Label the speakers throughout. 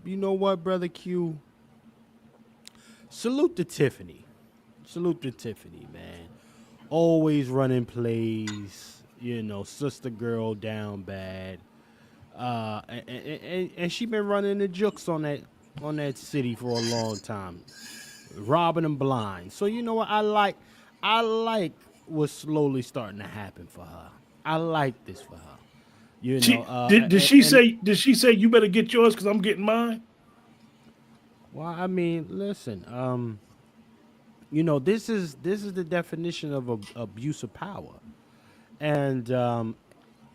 Speaker 1: you know what, brother Q? Salute to Tiffany. Salute to Tiffany, man. Always running plays. Sister girl down bad. And she been running the jukes on that city for a long time, robbing them blind. So you know what I like what's slowly starting to happen for her. I like this for her.
Speaker 2: She did she
Speaker 1: And
Speaker 2: say you better get yours because I'm getting mine?
Speaker 1: well, I mean, listen, this is the definition of abuse of power. And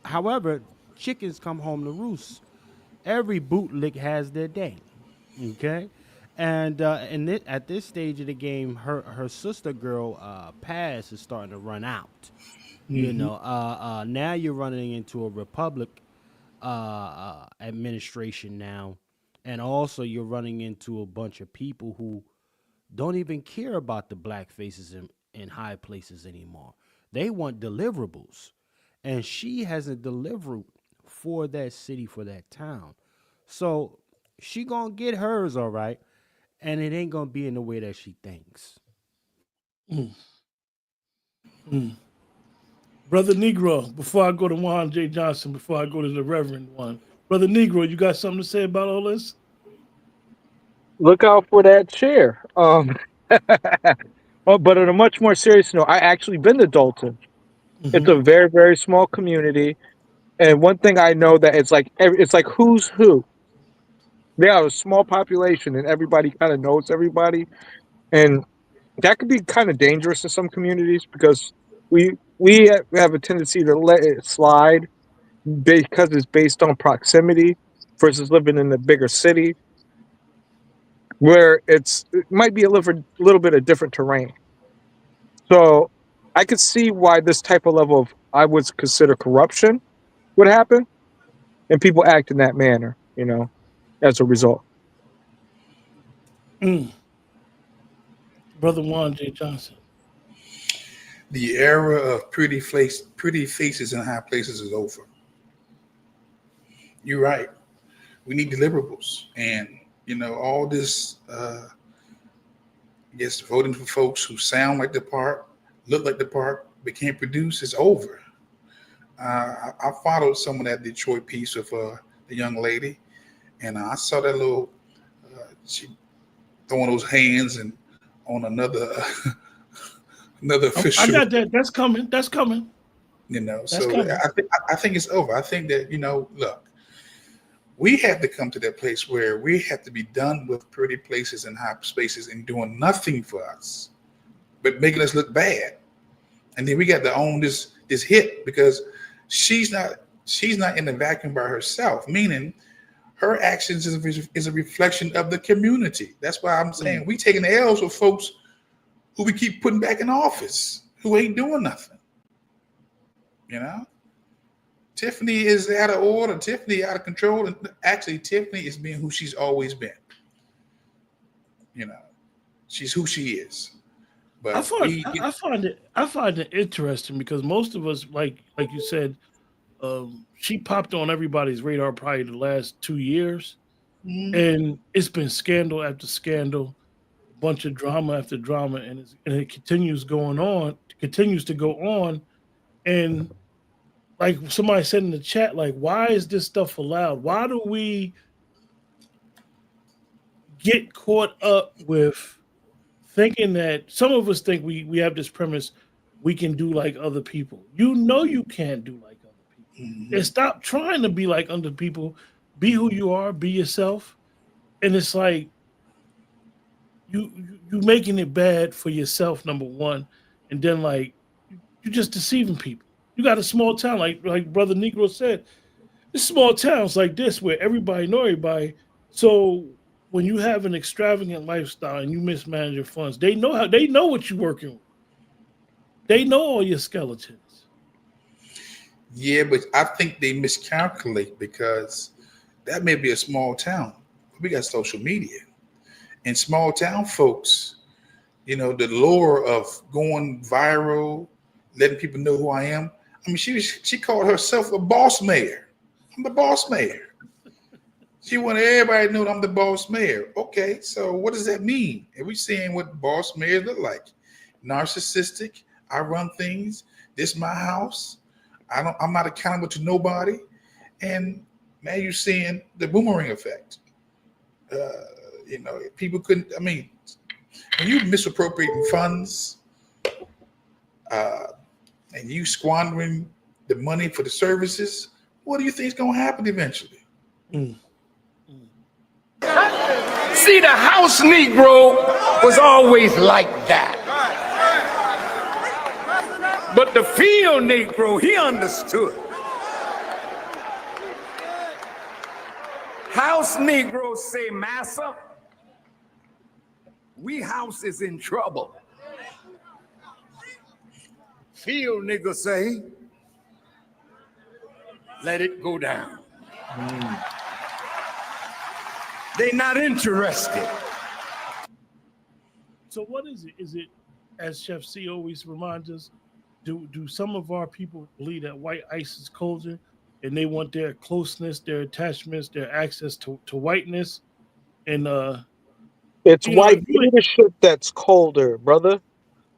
Speaker 1: however, chickens come home to roost. Every bootlick has their day. Okay. And at this stage of the game, her sister girl pass is starting to run out. Now you're running into a republic administration now, and also you're running into a bunch of people who don't even care about the black faces in high places anymore. They want deliverables, and she hasn't delivered for that city, for that town. So she gonna get hers, all right, and it ain't gonna be in the way that she thinks.
Speaker 2: Mm, mm. Brother Negro, before I go to Juan J. Johnson, before I go to the Reverend one, Brother Negro, you got something to say about all this?
Speaker 3: Look out for that chair. Oh, but on a much more serious note, I actually been to Dalton. It's
Speaker 2: Hmm.
Speaker 3: a very, very small community, and one thing I know that it's like who's who. They have a small population, and everybody kind of knows everybody, and that could be kind of dangerous in some communities because we have a tendency to let it slide because it's based on proximity versus living in a bigger city where it might be a little bit of different terrain. So I could see why this type of level of I would consider corruption would happen and people act in that manner, as a result.
Speaker 2: Mm. Brother Juan J. Johnson.
Speaker 4: The era of pretty faces in high places is over. You're right. We need deliverables, and all this. I guess voting for folks who sound like the part, look like the part, but can't produce is over. I followed some of that Detroit piece of the young lady, and I saw that little she throwing those hands and on another another
Speaker 2: I
Speaker 4: official.
Speaker 2: got that. That's coming. That's coming. That's
Speaker 4: So
Speaker 2: coming.
Speaker 4: I think it's over. I think that look, we have to come to that place where we have to be done with pretty places and high spaces and doing nothing for us, but making us look bad. And then we got to own this hit because she's not she's not in the vacuum by herself. Meaning, her actions is a reflection of the community. That's why I'm saying
Speaker 2: Mm.
Speaker 4: we taking the L's with folks who we keep putting back in office who ain't doing nothing. You know, Tiffany is out of order. Tiffany out of control, and actually, Tiffany is being who she's always been. You know, she's who she is.
Speaker 2: I
Speaker 4: But
Speaker 2: find I find it interesting because most of us, like you said, she popped on everybody's radar probably the last 2 years,
Speaker 4: mm,
Speaker 2: and it's been scandal after scandal, a bunch of drama after drama, and it continues to go on, and like somebody said in the chat, like why is this stuff allowed? Why do we get caught up with thinking that some of us think we have this premise we can do like other people. You know you can't do like other people. And
Speaker 4: mhm.
Speaker 2: stop trying to be like other people. Be who you are, be yourself. And it's like you making it bad for yourself, number one, and then like you just deceiving people. You got a small town, like Brother Negro said, it's small towns like this where everybody know everybody. So when you have an extravagant lifestyle and you mismanage your funds, they know what you're working with. They know all your skeletons.
Speaker 4: Yeah, but I think they miscalculate because that may be a small town. We got social media and small town folks. The lure of going viral, letting people know who I am. I mean, she called herself a boss mayor. I'm the boss mayor. She wanted everybody to know that I'm the boss mayor. Okay, so what does that mean? And we seeing what boss mayors look like. Narcissistic. I run things. This my house. I'm not accountable to nobody. And now you're seeing the boomerang effect. People couldn't. I mean, when you misappropriating funds and you squandering the money for the services, what do you think is going to happen eventually?
Speaker 5: See, the house Negro was always like that. But the field Negro, he understood. House Negro say, Massa, we house is in trouble. Field nigga say, let it go down. They not interested.
Speaker 2: So what is it? Is it, as Chef C always reminds us, do some of our people believe that white ice is colder and they want their closeness, their attachments, their access to whiteness? And
Speaker 3: It's white leadership that's colder, brother.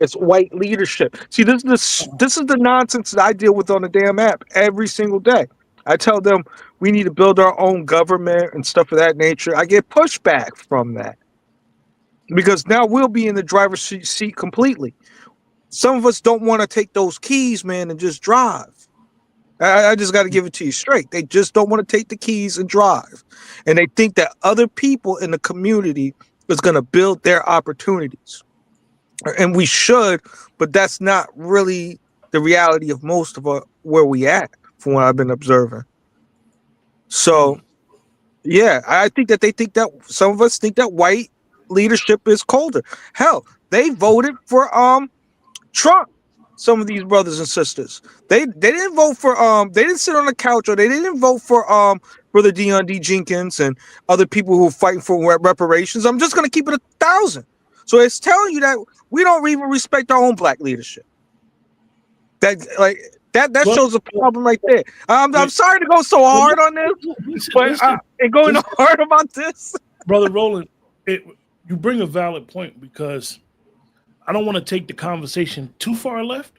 Speaker 3: It's white leadership. See, this is the nonsense that I deal with on the damn app every single day. I tell them we need to build our own government and stuff of that nature. I get pushback from that because now we'll be in the driver's seat completely. Some of us don't want to take those keys, man, and just drive. I just got to give it to you straight. They just don't want to take the keys and drive. And they think that other people in the community is going to build their opportunities. And we should, but that's not really the reality of most of where we at, from what I've been observing. So, yeah, I think that they think that some of us think that white leadership is colder. Hell, they voted for Trump. Some of these brothers and sisters, they didn't vote for they didn't sit on the couch, or they didn't vote for Brother Deion D. Jenkins and other people who are fighting for reparations. I'm just gonna keep it 1,000. So it's telling you that we don't even respect our own black leadership. That shows a problem right there. I'm sorry to go so hard on this, but and going hard about this,
Speaker 2: Brother Roland, you bring a valid point, because I don't want to take the conversation too far left,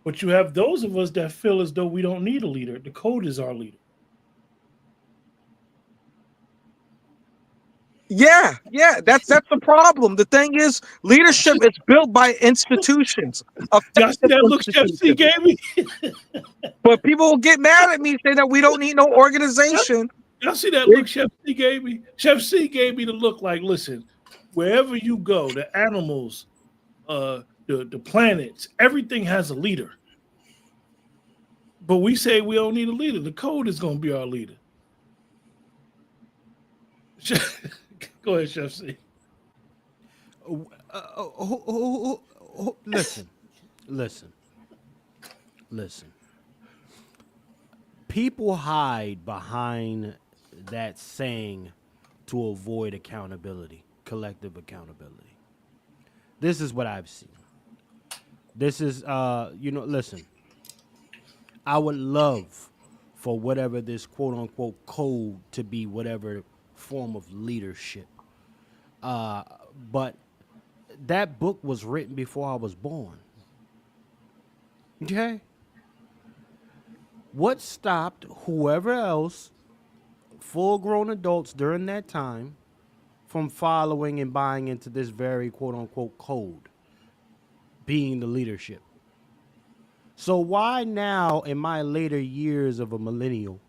Speaker 2: but you have those of us that feel as though we don't need a leader. The code is our leader.
Speaker 3: Yeah, that's the problem. The thing is, leadership is built by institutions.
Speaker 2: Y'all see that look Chef C gave me?
Speaker 3: But people will get mad at me, say that we don't need no organization.
Speaker 2: Y'all see that look Chef C gave me? Chef C gave me the look like, listen, wherever you go, the animals, the planets, everything has a leader. But we say we don't need a leader. The code is going to be our leader. Go ahead, Chef C.
Speaker 1: Listen. People hide behind that saying to avoid accountability, collective accountability. This is what I've seen. This is, listen, I would love for whatever this quote unquote code to be whatever form of leadership. But that book was written before I was born. Okay? What stopped whoever else, full-grown adults during that time, from following and buying into this very quote-unquote code, being the leadership? So why now, in my later years of a millennial,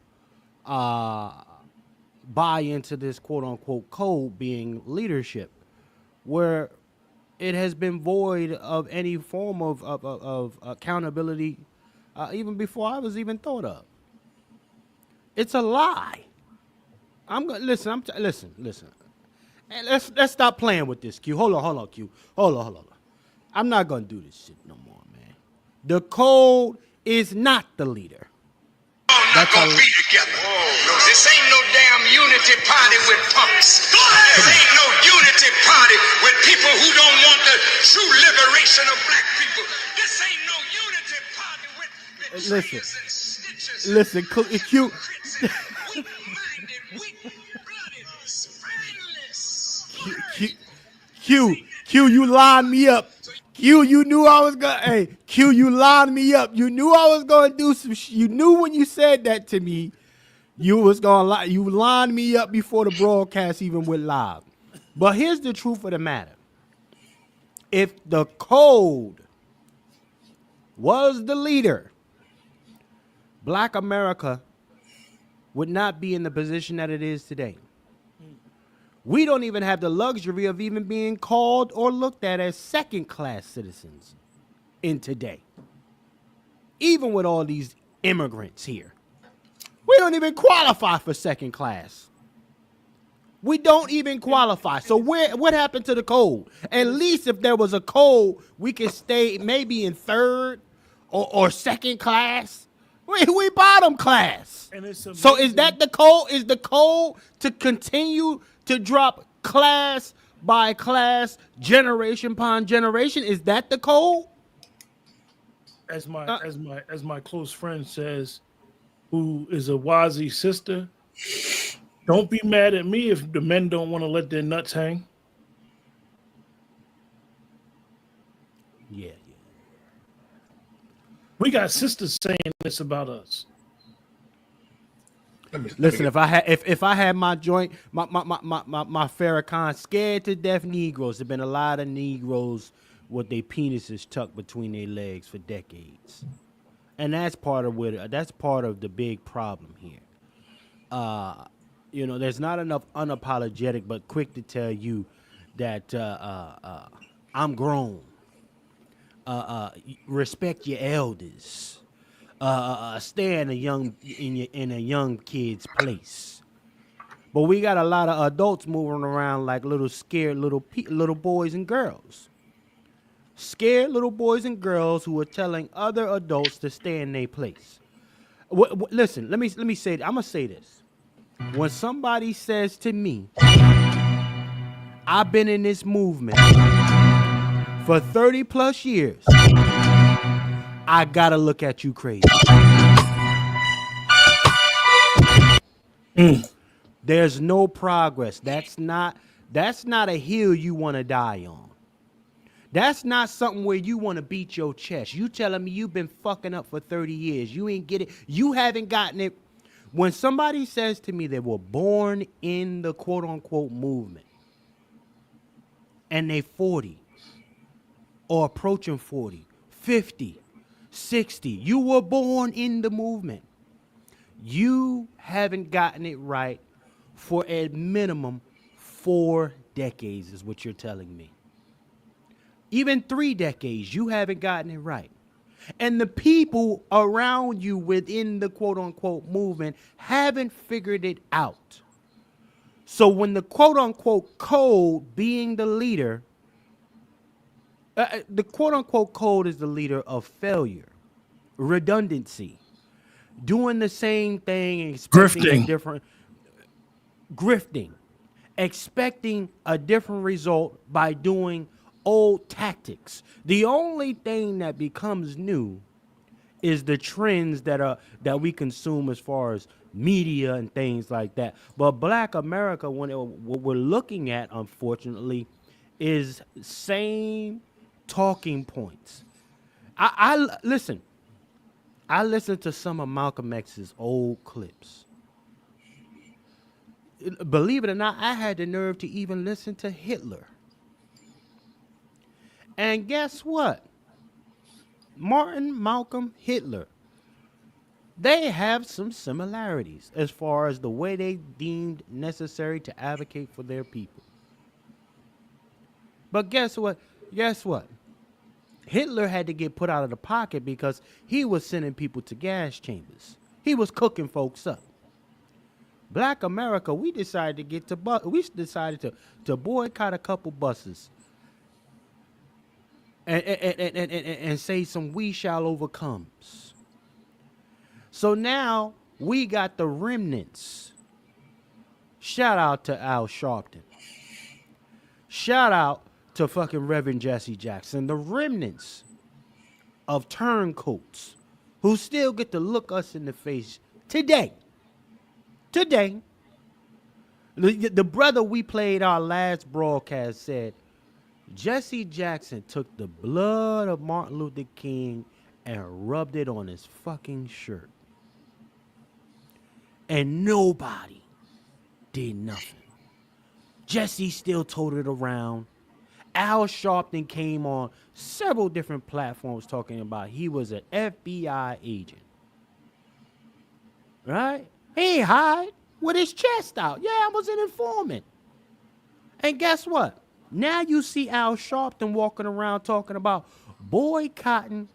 Speaker 1: buy into this quote-unquote code being leadership, where it has been void of any form of accountability even before I was even thought of? It's a lie. Listen. And let's stop playing with this, Q. Hold on, Q. Hold on. I'm not gonna do this shit no more, man. The code is not the leader.
Speaker 5: Not gonna be together. This ain't no damn unity party with punks. This ain't no unity party with people who don't want the true liberation of black people. This ain't no unity party with
Speaker 1: Listen, Q. Q, you lined me up. Q, you knew I was gonna. Hey, Q, you lined me up. You knew I was gonna do some. You knew when you said that to me, you was gonna lie. You lined me up before the broadcast even went live. But here's the truth of the matter: if the code was the leader, Black America would not be in the position that it is today. We don't even have the luxury of even being called or looked at as second-class citizens in today. Even with all these immigrants here. We don't even qualify for second class. We don't even qualify. So what happened to the code? At least if there was a code, we could stay maybe in third or second class. We bottom class. So is that the code? Is the code to continue to drop class by class, generation upon generation? Is that the code?
Speaker 2: As my close friend says, who is a Wazi sister, don't be mad at me if the men don't want to let their nuts hang.
Speaker 1: Yeah.
Speaker 2: We got sisters saying this about us.
Speaker 1: Listen, if I had my joint, my Farrakhan scared to death Negroes, there've been a lot of Negroes with their penises tucked between their legs for decades, and that's part of the big problem here. There's not enough unapologetic but quick to tell you that I'm grown. Respect your elders. Stay in a young kid's place. But we got a lot of adults moving around like little scared little boys and girls. Scared little boys and girls who are telling other adults to stay in their place. Listen, let me say. I'm gonna say this. When somebody says to me, "I've been in this movement for 30 plus years," I gotta look at you crazy. There's no progress. That's not a hill you want to die on. That's not something where you want to beat your chest. You telling me you've been fucking up for 30 years. You ain't get it. You haven't gotten it. When somebody says to me they were born in the quote unquote movement and they 40 or approaching 40, 50, 60, you were born in the movement. You haven't gotten it right for a minimum 4 decades is what you're telling me. Even 3 decades, you haven't gotten it right. And the people around you within the quote-unquote movement haven't figured it out. So when the quote-unquote code being the leader, the quote-unquote code is the leader of failure, redundancy, doing the same thing and expecting grifting, expecting a different result by doing old tactics. The only thing that becomes new is the trends that we consume as far as media and things like that. But Black America, what we're looking at, unfortunately, is same talking points. I listen. I listened to some of Malcolm X's old clips. Believe it or not, I had the nerve to even listen to Hitler. And guess what? Martin, Malcolm, Hitler, they have some similarities as far as the way they deemed necessary to advocate for their people. But guess what? Hitler had to get put out of the pocket because he was sending people to gas chambers. He was cooking folks up. Black America, we decided to boycott a couple buses and say some "we shall overcomes." So now we got the remnants. Shout out to Al Sharpton. Shout out to fucking Reverend Jesse Jackson. The remnants of turncoats who still get to look us in the face today. The brother we played our last broadcast said, Jesse Jackson took the blood of Martin Luther King and rubbed it on his fucking shirt. And nobody did nothing. Jesse still toted it around. Al Sharpton came on several different platforms talking about he was an FBI agent. Right? He hide with his chest out. Yeah, I was an informant. And guess what? Now you see Al Sharpton walking around talking about boycotting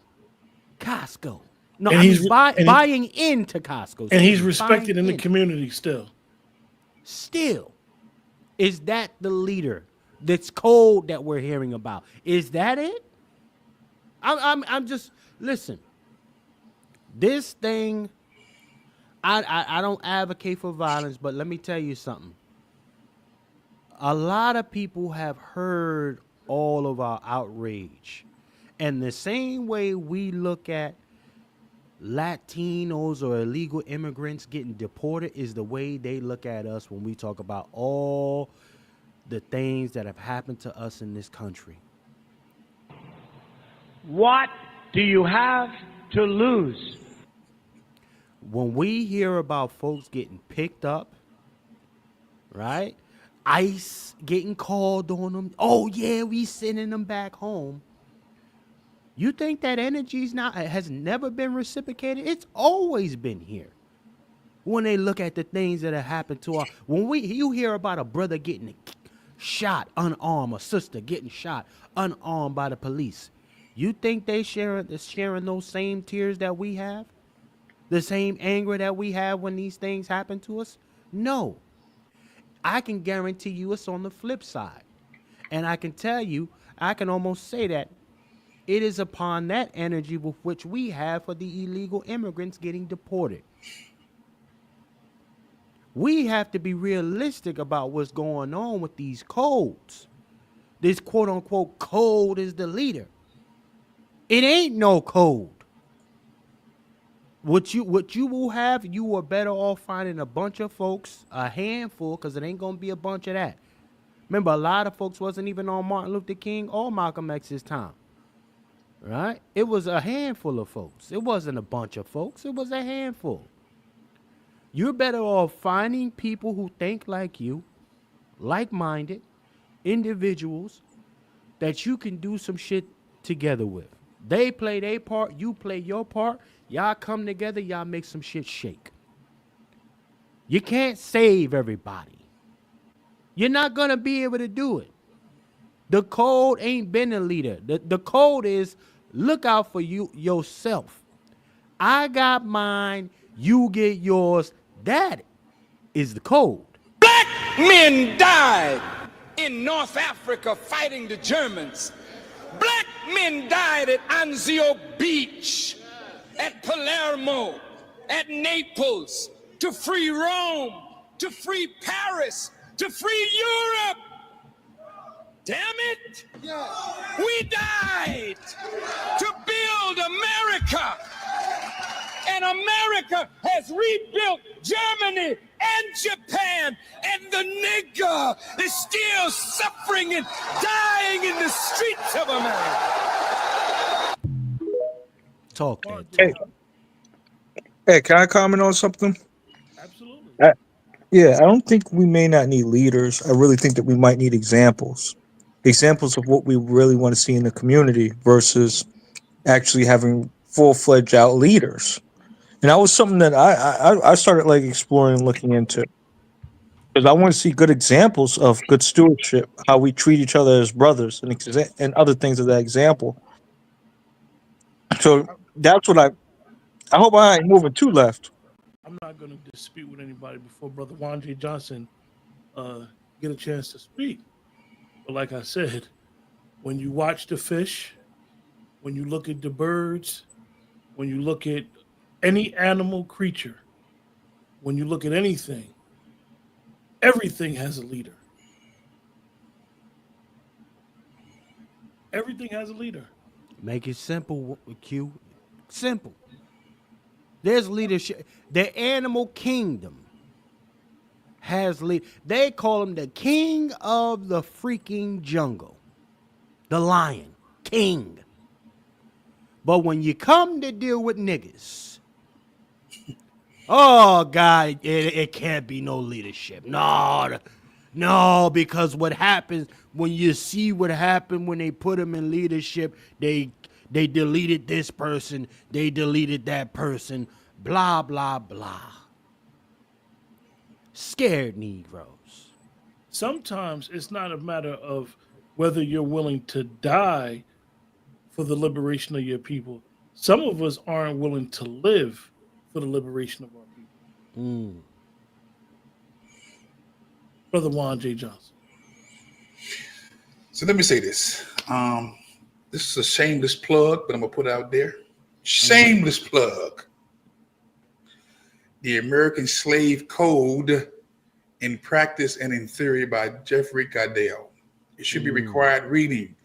Speaker 1: Costco. No,
Speaker 2: And
Speaker 1: I
Speaker 2: he's
Speaker 1: mean buying into Costco.
Speaker 2: and he's
Speaker 1: Buying
Speaker 2: respected in the
Speaker 1: in.
Speaker 2: community still.
Speaker 1: Still, is that the leader that's cold that we're hearing about? Is that it? I'm just listen. This thing, I don't advocate for violence, but let me tell you something. A lot of people have heard all of our outrage. And the same way we look at Latinos or illegal immigrants getting deported is the way they look at us when we talk about all the things that have happened to us in this country.
Speaker 6: What do you have to lose?
Speaker 1: When we hear about folks getting picked up, right? ICE getting called on them. Oh yeah, we sending them back home. You think that energy's not has never been reciprocated? It's always been here. When they look at the things that have happened to us, you hear about a brother getting shot unarmed, a sister getting shot unarmed by the police. You think they sharing those same tears that we have? The same anger that we have when these things happen to us? No. I can guarantee you it's on the flip side. And I can tell you, I can almost say that it is upon that energy with which we have for the illegal immigrants getting deported. We have to be realistic about what's going on with these codes. This quote unquote code is the leader. It ain't no code. What you will have, you are better off finding a bunch of folks, a handful, because it ain't gonna be a bunch of that. Remember, a lot of folks wasn't even on Martin Luther King or Malcolm X's time. Right? It was a handful of folks. It wasn't a bunch of folks. It was a handful. You're better off finding people who think like you, like-minded individuals that you can do some shit together with. They play their part, you play your part. Y'all come together, y'all make some shit shake. You can't save everybody. You're not going to be able to do it. The code ain't been a leader. The code is look out for you yourself. I got mine, you get yours. That is the code.
Speaker 7: Black men died in North Africa fighting the Germans. Black men died at Anzio Beach, at Palermo, at Naples, to free Rome, to free Paris, to free Europe. Damn it! We died to build America. And America has rebuilt Germany and Japan. And the nigger is still suffering and dying in the streets of America.
Speaker 1: Talk that.
Speaker 3: Hey, hey, can I comment on something?
Speaker 2: Absolutely.
Speaker 3: Yeah, I don't think we may not need leaders. I really think that we might need examples. Examples of what we really want to see in the community versus actually having full-fledged out leaders. And that was something that I started like exploring and looking into. Because I want to see good examples of good stewardship, how we treat each other as brothers and other things of that example. So that's what I hope I ain't moving too left.
Speaker 2: I'm not going to dispute with anybody before Brother Juan J. Johnson get a chance to speak. But like I said, when you watch the fish, when you look at the birds, when you look at any animal creature, when you look at anything, everything has a leader. Everything has a leader.
Speaker 1: Make it simple, Q. Simple. There's leadership. The animal kingdom has lead. They call him the king of the freaking jungle. the lion, king. But when you come to deal with niggas, oh God, it can't be no leadership. No, because what happens when you see what happened when they put them in leadership, they deleted this person, they deleted that person, blah, blah, blah. Scared Negroes.
Speaker 2: Sometimes it's not a matter of whether you're willing to die for the liberation of your people. Some of us aren't willing to live for the liberation of our people. Brother Juan J. Johnson.
Speaker 4: So let me say this. This is a shameless plug, but I'm gonna put it out there. Shameless plug. The American Slave Code in Practice and in Theory by Jeffrey Goodell. It should be required reading.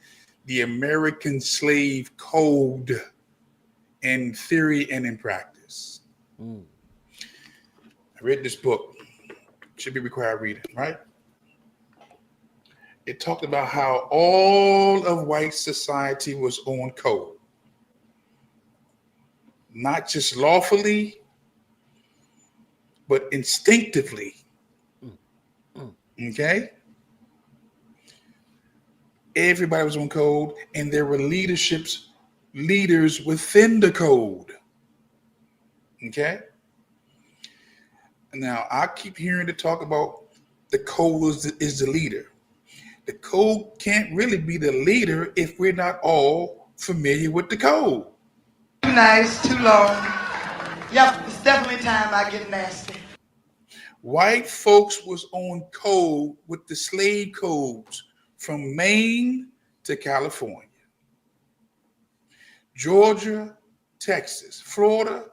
Speaker 4: The American Slave Code in Theory and in Practice. I read this book. Should be required reading, right? It talked about how all of white society was on code. Not just lawfully, but instinctively. Okay? Everybody was on code, and there were leaders within the code. Okay? Now, I keep hearing to talk about the code is the leader. The code can't really be the leader if we're not all familiar with the code.
Speaker 8: Too nice, too long. Yep, it's definitely time I get nasty.
Speaker 4: White folks was on code with the slave codes from Maine to California, Georgia, Texas, Florida,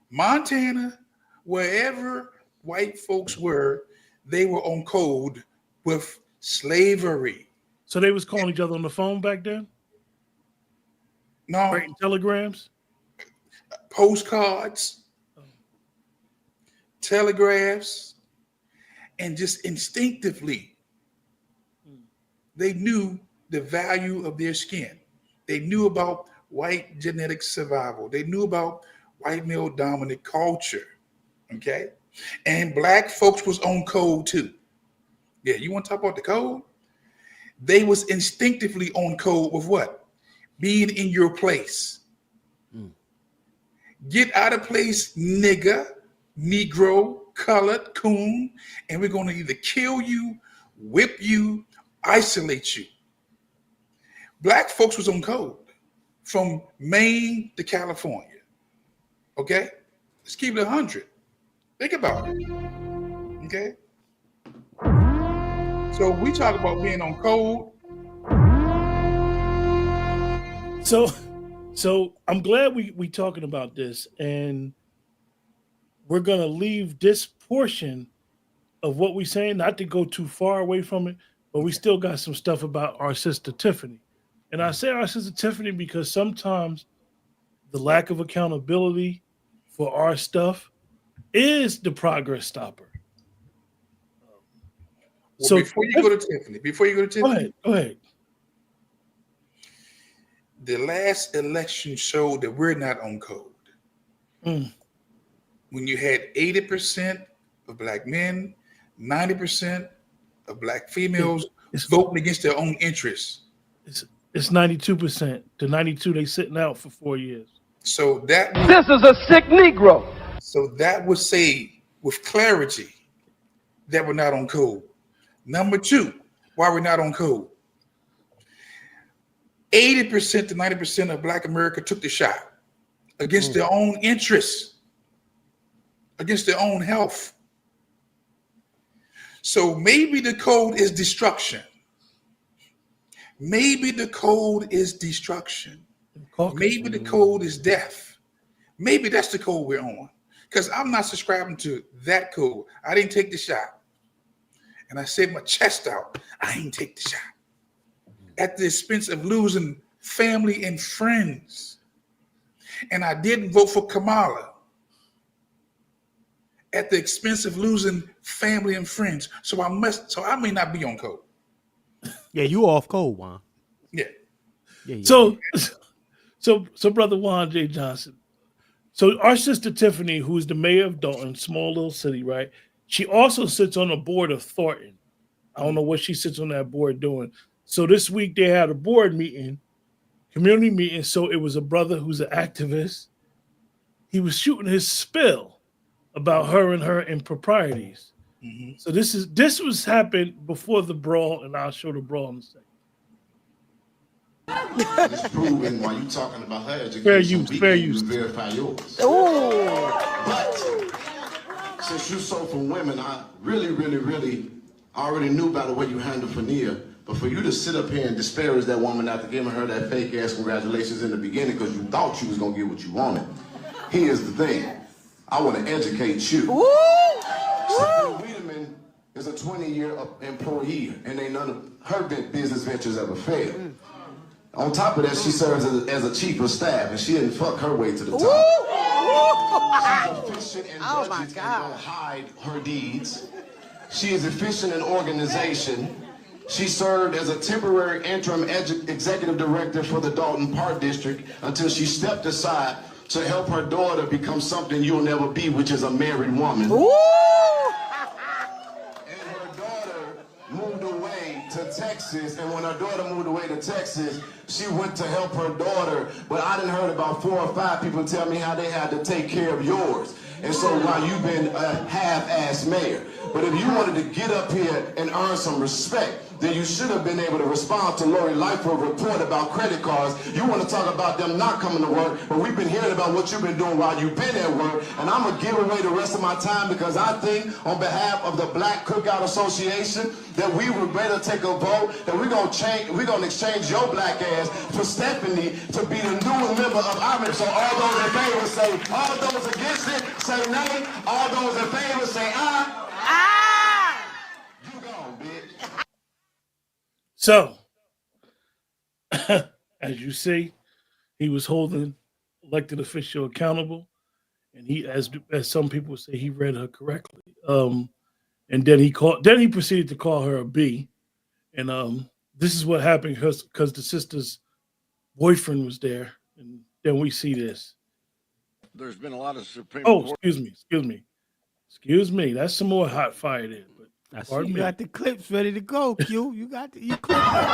Speaker 4: Montana, wherever white folks were, they were on code with slavery.
Speaker 2: So they was calling each other on the phone back then?
Speaker 4: No.
Speaker 2: Writing telegrams?
Speaker 4: Postcards, telegraphs, and just instinctively, they knew the value of their skin. They knew about white genetic survival. They knew about white male dominant culture, okay? And black folks was on code too. Yeah, you want to talk about the code? They was instinctively on code with what? Being in your place. Get out of place, nigga, Negro, colored, coon, and we're going to either kill you, whip you, isolate you. Black folks was on code from Maine to California. Okay? Let's keep it 100. Think about it. Okay? So we talk about being on code.
Speaker 2: So I'm glad we talking about this, and we're gonna leave this portion of what we're saying, not to go too far away from it, but we still got some stuff about our sister Tiffany. And I say our sister Tiffany because sometimes the lack of accountability for our stuff is the progress stopper.
Speaker 4: Well, so before you go to Tiffany,
Speaker 2: go ahead.
Speaker 4: The last election showed that we're not on code. When you had 80% of black men, 90% of black females voting against their own interests.
Speaker 2: It's 92%. The 92 they sitting out for 4 years.
Speaker 4: So this
Speaker 6: is a sick Negro.
Speaker 4: So that would say with clarity that we're not on code. Number two, why we're not on code. 80% to 90% of black America took the shot against their own interests, against their own health. So maybe the code is destruction. Maybe the code is destruction. Maybe the code is death. Maybe that's the code we're on. Because I'm not subscribing to that code. I didn't take the shot. And I said my chest out. I didn't take the shot. At the expense of losing family and friends. And I didn't vote for Kamala. At the expense of losing family and friends. So I may not be on code.
Speaker 1: Yeah, you off code, Juan.
Speaker 4: Yeah.
Speaker 2: So brother Juan J. Johnson. So our sister Tiffany, who is the mayor of Dalton, small little city, right? She also sits on the board of Thornton. I don't know what she sits on that board doing. So this week they had a board meeting, community meeting. So it was a brother who's an activist. He was shooting his spill about her and her improprieties.
Speaker 4: Mm-hmm.
Speaker 2: So this was happened before the brawl, and I'll show the brawl in a second.
Speaker 9: It's proven while you talking about her education,
Speaker 2: Fair use.
Speaker 9: Verify yours. Oh. But since you sold from women, I really already knew by the way you handled Fania. But for you to sit up here and disparage that woman after giving her that fake ass congratulations in the beginning because you thought you was gonna get what you wanted. Here's the thing. I want to educate you. Stephanie Wiedemann is a 20-year employee, and ain't none of her business ventures ever failed. On top of that, she serves as a chief of staff, and she didn't fuck her way to the top. She's efficient in budgets and don't hide her deeds. She is efficient in organization. She served as a temporary interim executive director for the Dalton Park District until she stepped aside to help her daughter become something you'll never be, which is a married woman. Moved away to Texas, and when her daughter moved away to Texas, she went to help her daughter, but I done heard about 4 or 5 people tell me how they had to take care of yours. And so while you've been a half-ass mayor, but if you wanted to get up here and earn some respect, then you should have been able to respond to Lori Lightfoot's report about credit cards. You want to talk about them not coming to work, but we've been hearing about what you've been doing while you've been at work, and I'm going to give away the rest of my time because I think on behalf of the Black Cookout Association that we would better take a vote that we're going to exchange your black ass for Stephanie to be the new member of our. So all those in favor say, all those against it say nay, all those in favor say aye. You gone, bitch.
Speaker 2: So, as you see, he was holding elected official accountable, and he, as some people say, he read her correctly. And then he proceeded to call her a B, and this is what happened because the sister's boyfriend was there, and then we see this.
Speaker 10: There's been a lot of Supreme
Speaker 2: Court. Excuse me. That's some more hot fire there. But
Speaker 1: I see you got the clips ready to go, Q. You got your clips ready.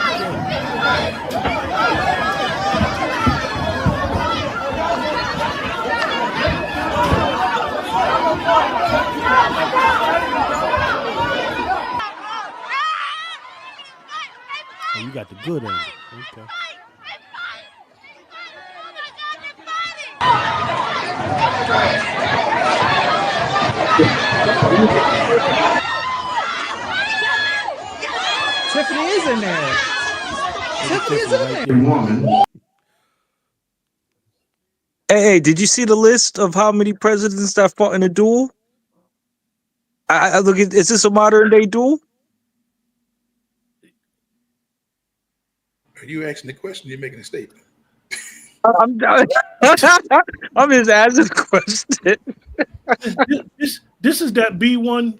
Speaker 1: Oh, you got the good end. Okay.
Speaker 11: Tiffany is in there. Tiffany is in there.
Speaker 9: Woman.
Speaker 3: Hey, did you see the list of how many presidents that fought in a duel? I look at. Is this a modern day duel?
Speaker 4: Are you asking the question? You're making a statement.
Speaker 3: I'm just asking a question.
Speaker 2: This is that B1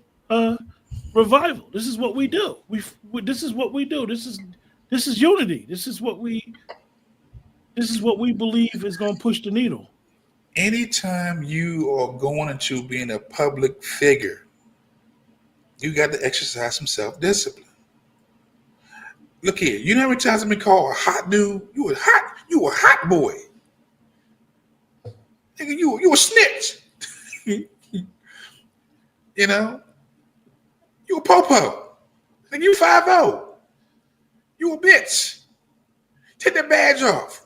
Speaker 2: revival. This is what we do. This is what we do. This is unity. This is what we believe is going to push the needle.
Speaker 4: Anytime you are going into being a public figure, you got to exercise some self-discipline. Look here, you know how many times I've been called a hot dude? You a hot boy. Nigga, you a snitch. You know? You a popo. Nigga, you 5'0". You a bitch. Take that badge off.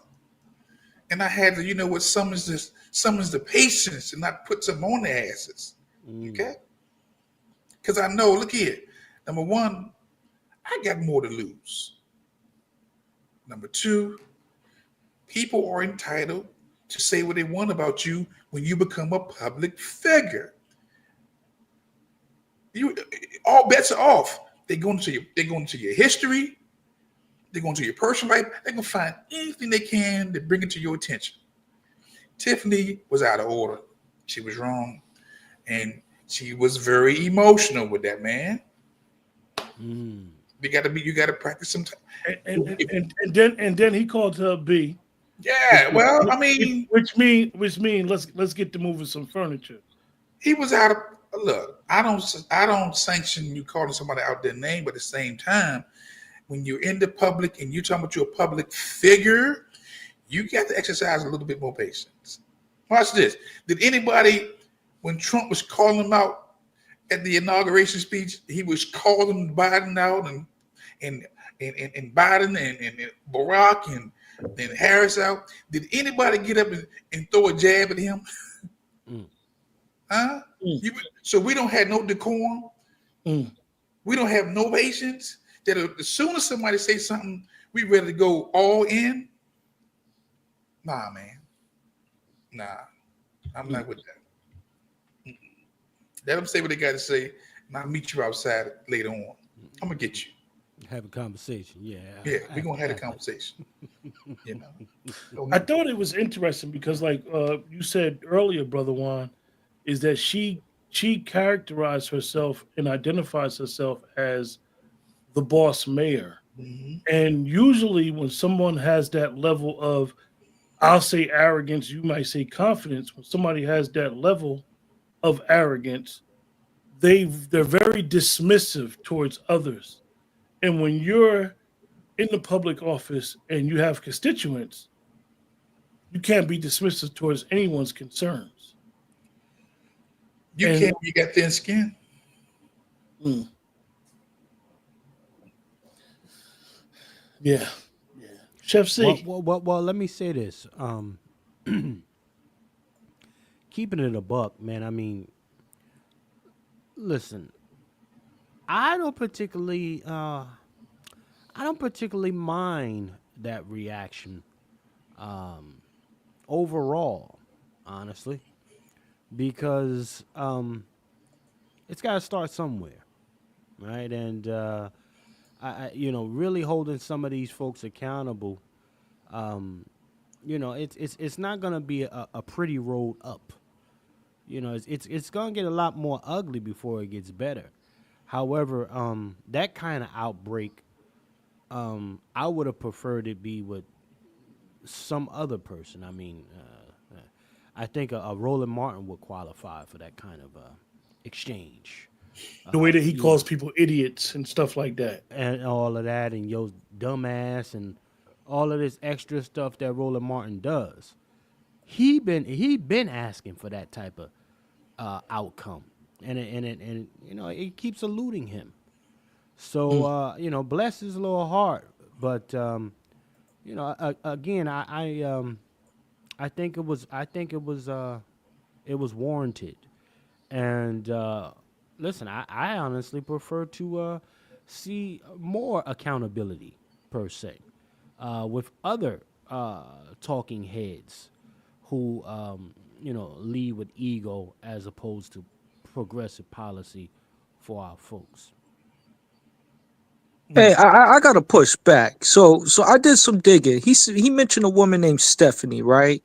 Speaker 4: And I had to, you know what, summons the patience and not put some on their asses. Okay? Because I know, look here, number one, I got more to lose. Number two, people are entitled to say what they want about you when you become a public figure. All bets are off. They're going into your history. They're going to your personal life. They're going to find anything they can to bring it to your attention. Tiffany was out of order. She was wrong. And she was very emotional with that man. You got to practice some time.
Speaker 2: And then he called her B.
Speaker 4: Yeah, well, I mean,
Speaker 2: which mean let's get to moving some furniture.
Speaker 4: he was out of look. I don't sanction you calling somebody out their name, but at the same time, when you're in the public and you're talking about you're a public figure, you got to exercise a little bit more patience. Watch this. Did anybody, when Trump was calling him out at the inauguration speech, he was calling Biden out and Biden and Barack and Harris out? Did anybody get up and throw a jab at him? Huh? So we don't have no decorum. We don't have no patience. That as soon as somebody say something, we ready to go all in. Nah, man. Nah, I'm not with that. Let them say what they got to say, and I'll meet you outside later on. I'm gonna get you.
Speaker 1: Have a conversation. Yeah.
Speaker 4: Yeah, we're gonna have a conversation. You know.
Speaker 2: I thought it was interesting because, like you said earlier, Brother Juan, is that she characterized herself and identifies herself as the boss mayor. And usually when someone has that level of, I'll say arrogance, you might say confidence, when somebody has that level of arrogance, they're very dismissive towards others. And when you're in the public office and you have constituents, you can't be dismissive towards anyone's concerns.
Speaker 4: You can't. You got thin skin.
Speaker 2: Yeah. Chef C.
Speaker 1: Well, let me say this. Keeping it a buck, man. I mean, listen, I don't particularly mind that reaction overall, honestly, because it's got to start somewhere, right? And I really holding some of these folks accountable. It's not gonna be a pretty road up. It's gonna get a lot more ugly before it gets better. However, that kind of outbreak, I would have preferred it be with some other person. I mean, I think a Roland Martin would qualify for that kind of exchange.
Speaker 2: The way that he calls people idiots and stuff like that.
Speaker 1: And all of that, and yo dumbass and all of this extra stuff that Roland Martin does. He been asking for that type of outcome. And it keeps eluding him. So bless his little heart. But again, I think it was warranted. And listen, I honestly prefer to see more accountability per se with other talking heads who lead with ego as opposed to progressive policy for our folks.
Speaker 3: Hey, I gotta push back. So I did some digging. He mentioned a woman named Stephanie, right?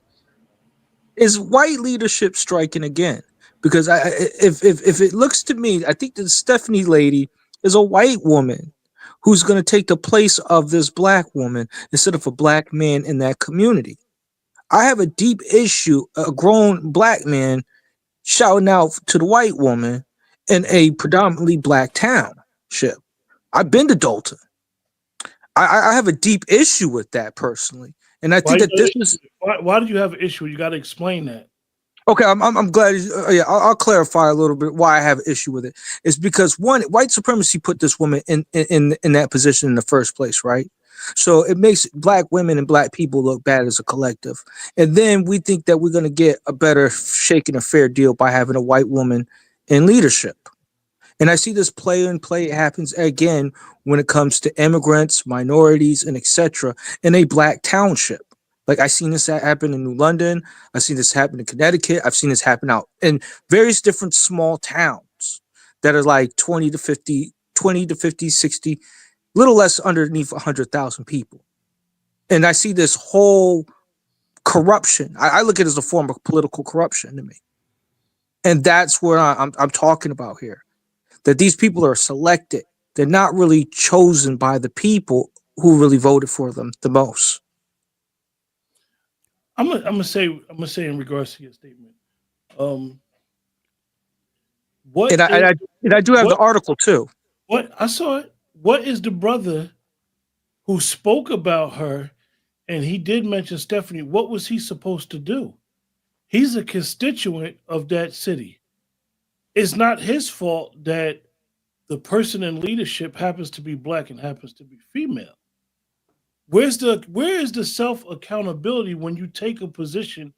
Speaker 3: Is white leadership striking again? Because if it looks to me, I think the Stephanie lady is a white woman who's going to take the place of this black woman instead of a black man in that community. I have a deep issue, a grown black man shouting out to the white woman in a predominantly black township. I've been to Dalton. I have a deep issue with that personally, and I think that this is
Speaker 2: why do you have an issue? You got to explain that.
Speaker 3: okay. I'm glad. Yeah, I'll clarify a little bit why I have an issue with it. It's because one, white supremacy put this woman in that position in the first place, right? So it makes black women and black people look bad as a collective, and then we think that we're going to get a better shake and a fair deal by having a white woman in leadership. And I see this play and play happens again when it comes to immigrants, minorities, and etc. in a black township. Like I seen this happen in New London. I've seen this happen in Connecticut. I've seen this happen out in various different small towns that are like 20 to 50, 60, little less underneath 100,000 people. And I see this whole corruption. I look at it as a form of political corruption to me. And that's what I'm talking about here. That these people are selected They're not really chosen by the people who really voted for them the most.
Speaker 2: I'm gonna say in regards to your statement. Um, what
Speaker 3: And I, and
Speaker 2: is
Speaker 3: I and I do have the
Speaker 2: what
Speaker 3: article too.
Speaker 2: what I saw it. What is the brother who spoke about her, and he did mention Stephanie? What was he supposed to do? He's a constituent of that city. It's not his fault that the person in leadership happens to be black and happens to be female. Where is the self accountability when you take a position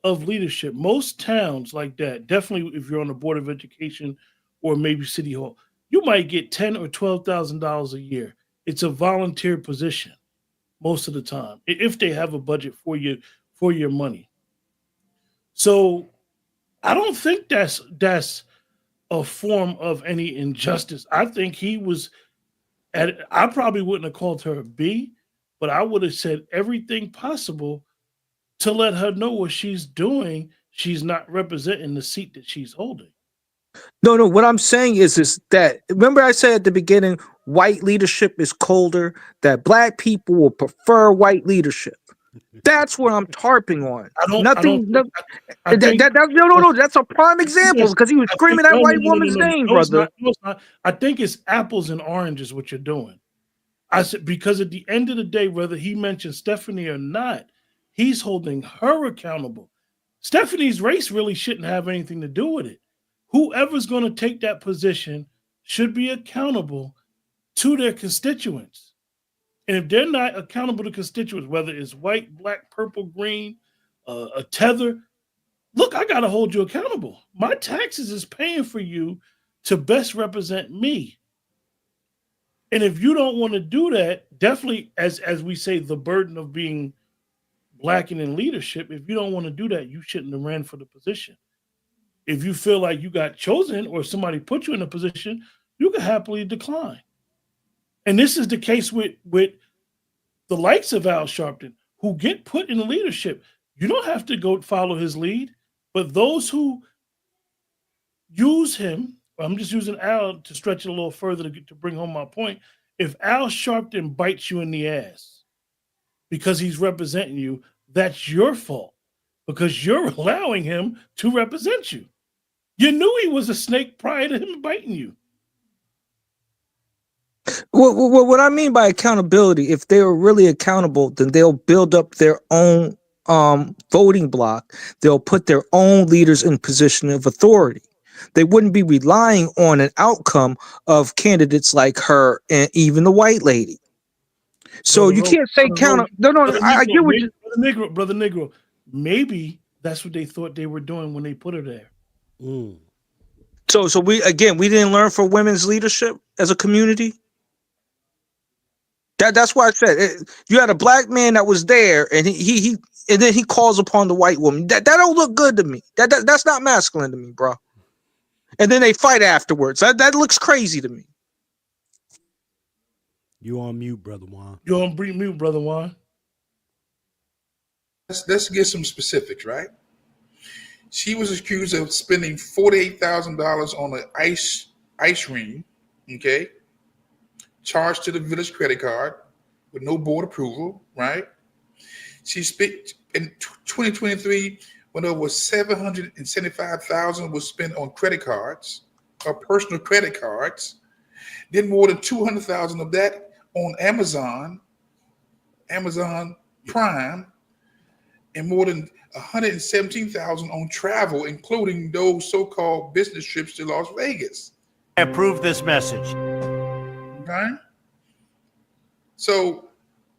Speaker 2: of leadership? Most towns like that, definitely if you're on the board of education or maybe city hall, you might get $10,000 or $12,000 a year. It's a volunteer position most of the time, if they have a budget for your money. So I don't think that's a form of any injustice. I think he was I probably wouldn't have called her a B, but I would have said everything possible to let her know what she's doing. She's not representing the seat that she's holding.
Speaker 3: No. What I'm saying is that remember I said at the beginning, white leadership is colder. That black people will prefer white leadership. That's what I'm tarping on.
Speaker 2: I don't
Speaker 3: Nothing.
Speaker 2: think,
Speaker 3: No,
Speaker 2: I think
Speaker 3: no. That's a prime example
Speaker 2: yes,
Speaker 3: because he was
Speaker 2: I think
Speaker 3: screaming that
Speaker 2: no, no,
Speaker 3: white
Speaker 2: no, no,
Speaker 3: woman's
Speaker 2: no, no,
Speaker 3: name,
Speaker 2: no, it's
Speaker 3: brother.
Speaker 2: not. No, it's not. I think it's apples and oranges what you're doing. I said because at the end of the day, whether he mentions Stephanie or not, he's holding her accountable. Stephanie's race really shouldn't have anything to do with it. Whoever's going to take that position should be accountable to their constituents. And if they're not accountable to constituents, whether it's white, black, purple, green, a tether, look, I got to hold you accountable. My taxes is paying for you to best represent me. And if you don't want to do that, definitely, as we say, the burden of being black and in leadership, if you don't want to do that, you shouldn't have ran for the position. If you feel like you got chosen or somebody put you in a position, you can happily decline. And this is the case with the likes of Al Sharpton, who get put in leadership. You don't have to go follow his lead, but those who use him, I'm just using Al to stretch it a little further to bring home my point. If Al Sharpton bites you in the ass because he's representing you, that's your fault because you're allowing him to represent you. You knew he was a snake prior to him biting you.
Speaker 3: What I mean by accountability, if they were really accountable, then they'll build up their own voting block. They'll put their own leaders in position of authority. They wouldn't be relying on an outcome of candidates like her and even the white lady. So
Speaker 2: Brother
Speaker 3: you
Speaker 2: Ro,
Speaker 3: can't say
Speaker 2: Brother Ro,
Speaker 3: no. I get what you.
Speaker 2: Brother Negro. Maybe that's what they thought they were doing when they put her there.
Speaker 3: So we didn't learn from women's leadership as a community. That's why I said you had a black man that was there, and he and then he calls upon the white woman. That don't look good to me. That's not masculine to me, bro. And then they fight afterwards. That looks crazy to me.
Speaker 1: You on mute, brother Juan.
Speaker 2: You on mute, brother Juan.
Speaker 4: Let's get some specifics, right? She was accused of spending $48,000 on an ice ring, okay? Charged to the village credit card with no board approval, right? She spent in 2023 when over $775,000 was spent on credit cards, or personal credit cards. Then more than $200,000 of that on Amazon Prime, and more than $117,000 on travel, including those so-called business trips to Las Vegas.
Speaker 12: I approve this message.
Speaker 4: Okay. So,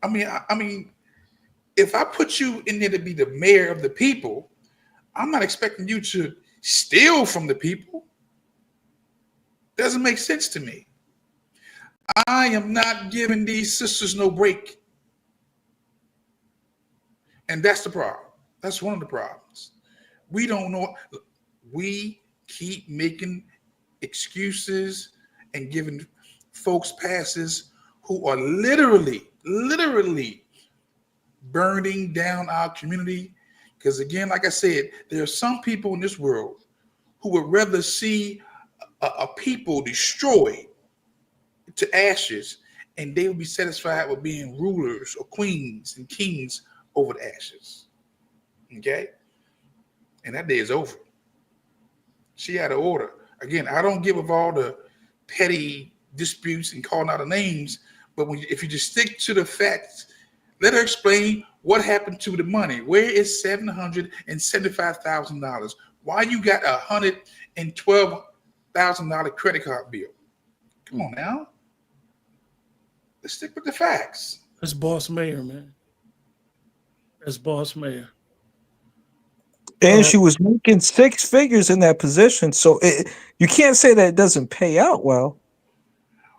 Speaker 4: I mean, if I put you in there to be the mayor of the people, I'm not expecting you to steal from the people. Doesn't make sense to me. I am not giving these sisters no break. And that's the problem. That's one of the problems. We don't know. We keep making excuses and giving folks passes who are literally burning down our community. Because again, like I said, there are some people in this world who would rather see a people destroyed to ashes, and they will be satisfied with being rulers or queens and kings over the ashes. Okay? And that day is over. She had an order. Again, I don't give of all the petty disputes and calling out of names, but if you just stick to the facts, let her explain what happened to the money. Where is $775,000? Why you got $112,000 credit card bill? Come on now. Let's stick with the facts.
Speaker 2: That's boss mayor, man. That's boss mayor.
Speaker 3: And she was making 6 figures in that position, so you can't say that it doesn't pay out well.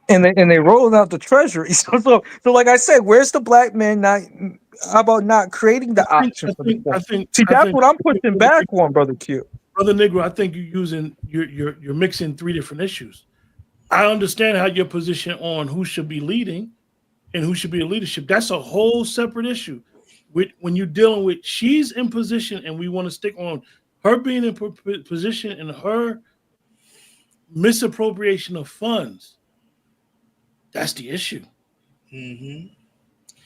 Speaker 3: And they rolling out the treasury. So like I said, where's the black man not? How about not creating the option for the black? See, that's what I'm pushing back on, Brother Q.
Speaker 2: Brother Negro, I think you're mixing 3 different issues. I understand how your position on who should be leading and who should be in leadership. That's a whole separate issue. When you're dealing with she's in position and we want to stick on her being in position and her misappropriation of funds, that's the issue.
Speaker 4: Mm-hmm.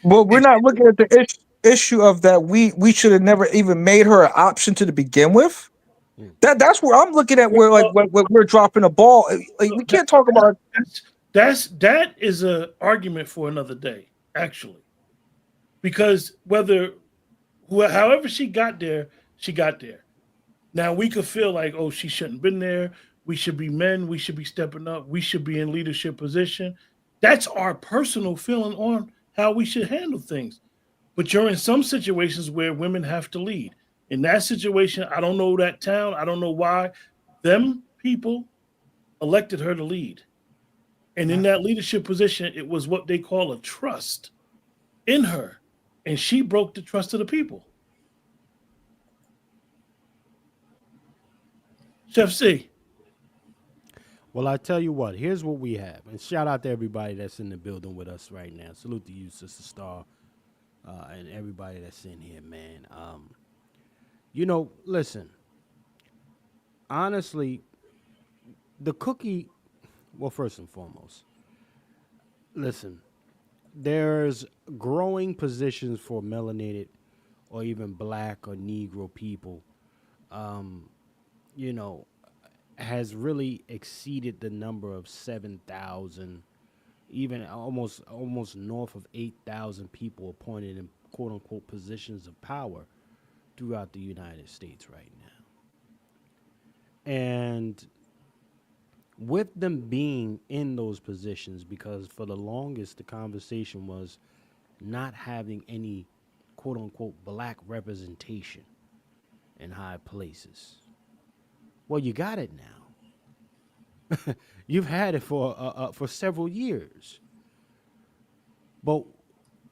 Speaker 3: Well, we're not looking at the issue of that we should have never even made her an option to begin with. That's where I'm looking at where we're dropping a ball. Like, we can't talk about
Speaker 2: that is an argument for another day, actually. Because however she got there, she got there. Now we could feel like, oh, she shouldn't have been there. We should be men. We should be stepping up. We should be in leadership position. That's our personal feeling on how we should handle things. But you're in some situations where women have to lead. In that situation, I don't know that town. I don't know why. Them people elected her to lead. And in that leadership position, it was what they call a trust in her. And she broke the trust of the people. Chef C.
Speaker 1: Well, I tell you what, here's what we have. And shout out to everybody that's in the building with us right now. Salute to you, Sister Star, and everybody that's in here, man. Listen, honestly, the cookie, well, first and foremost, listen, there's growing positions for melanated or even black or Negro people, has really exceeded the number of 7,000, even almost north of 8,000 people appointed in quote unquote positions of power throughout the United States right now. And with them being in those positions, because for the longest the conversation was not having any quote unquote black representation in high places. Well, you got it now. You've had it for several years. But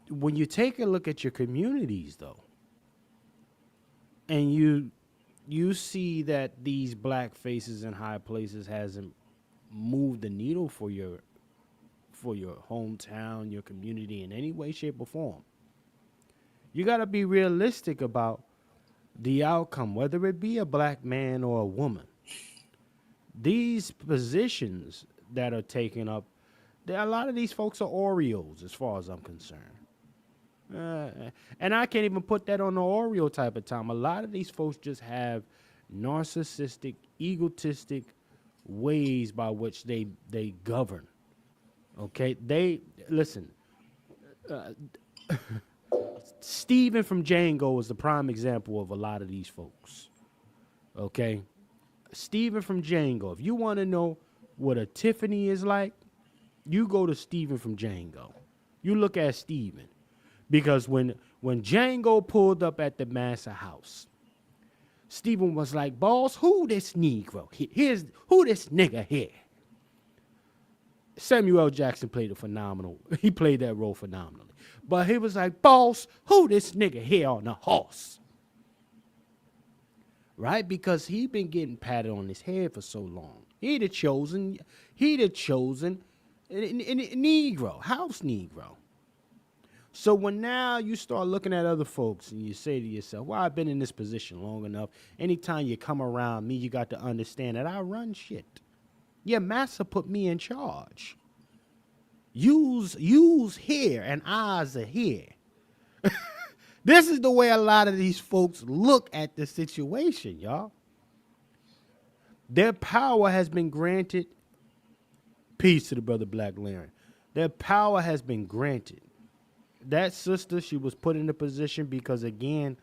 Speaker 1: when you take a look at your communities, though, and you see that these black faces in high places hasn't moved the needle for your hometown, your community in any way, shape, or form, you got to be realistic about the outcome, whether it be a black man or a woman. These positions that are taken up, a lot of these folks are Oreos, as far as I'm concerned. And I can't even put that on the Oreo type of time. A lot of these folks just have narcissistic, egotistic ways by which they govern. Okay? Listen, Steven from Django is the prime example of a lot of these folks. Okay? Steven from Django. If you want to know what a Tiffany is like, you go to Steven from Django. You look at Steven. Because when Django pulled up at the Massa house, Steven was like, boss, who this Negro? Who this nigga here? Samuel L. Jackson played he played that role phenomenally. But he was like, boss, who this nigga here on the horse? Right? Because he been getting patted on his head for so long. He the chosen Negro, house Negro. So when now you start looking at other folks and you say to yourself, well, I've been in this position long enough. Anytime you come around me, you got to understand that I run shit. Yeah, massa put me in charge. Use here and eyes are here. This is the way a lot of these folks look at the situation, y'all. Their power has been granted. Peace to the brother Black Laren. Their power has been granted. That sister, she was put in a position because, again,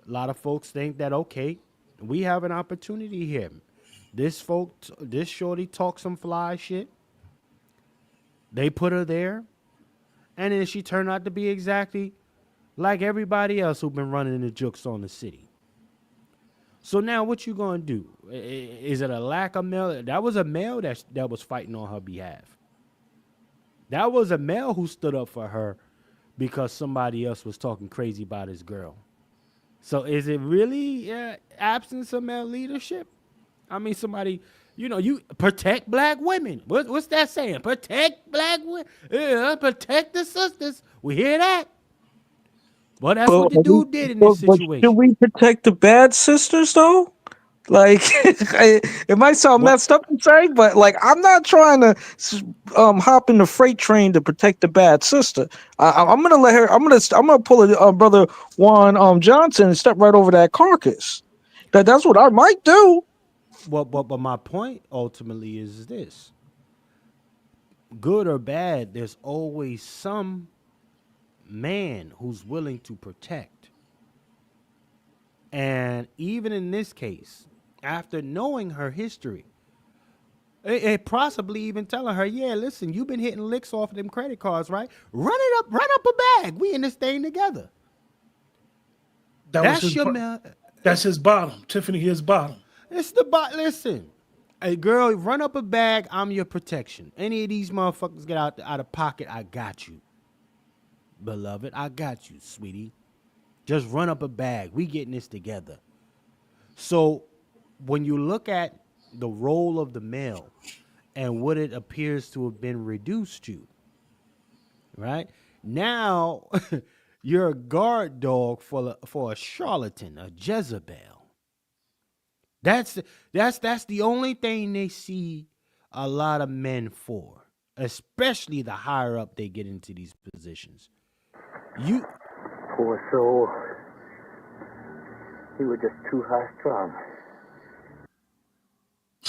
Speaker 1: a lot of folks think that, okay, we have an opportunity here. This shorty talks some fly shit. They put her there. And then she turned out to be exactly like everybody else who've been running the jokes on the city. So now what you gonna do? Is it a lack of male? That was a male that was fighting on her behalf. That was a male who stood up for her because somebody else was talking crazy about his girl. So is it really absence of male leadership? I mean, somebody, you protect black women. What's that saying? Protect black women. Protect the sisters. We hear that. Well, that's what the dude did in this situation.
Speaker 3: But should we protect the bad sisters though? Like, it might sound messed up to say, but like, I'm not trying to hop in the freight train to protect the bad sister. I'm gonna let her. I'm gonna pull a brother Juan Johnson and step right over that carcass. That's what I might do.
Speaker 1: Well, but my point ultimately is this: good or bad, there's always some man who's willing to protect. And even in this case, after knowing her history, it possibly even telling her, yeah, listen, you've been hitting licks off of them credit cards, right? Run up a bag. We in this thing together. That's
Speaker 2: his bottom. Tiffany, his bottom.
Speaker 1: It's the bottom. Listen, hey, girl, run up a bag. I'm your protection. Any of these motherfuckers get out of pocket, I got you. Beloved, I got you, sweetie. Just run up a bag. We getting this together. So when you look at the role of the male and what it appears to have been reduced to, right? Now you're a guard dog for a charlatan, a Jezebel. That's the only thing they see a lot of men for, especially the higher up they get into these positions.
Speaker 13: Poor soul. He was just too high strung.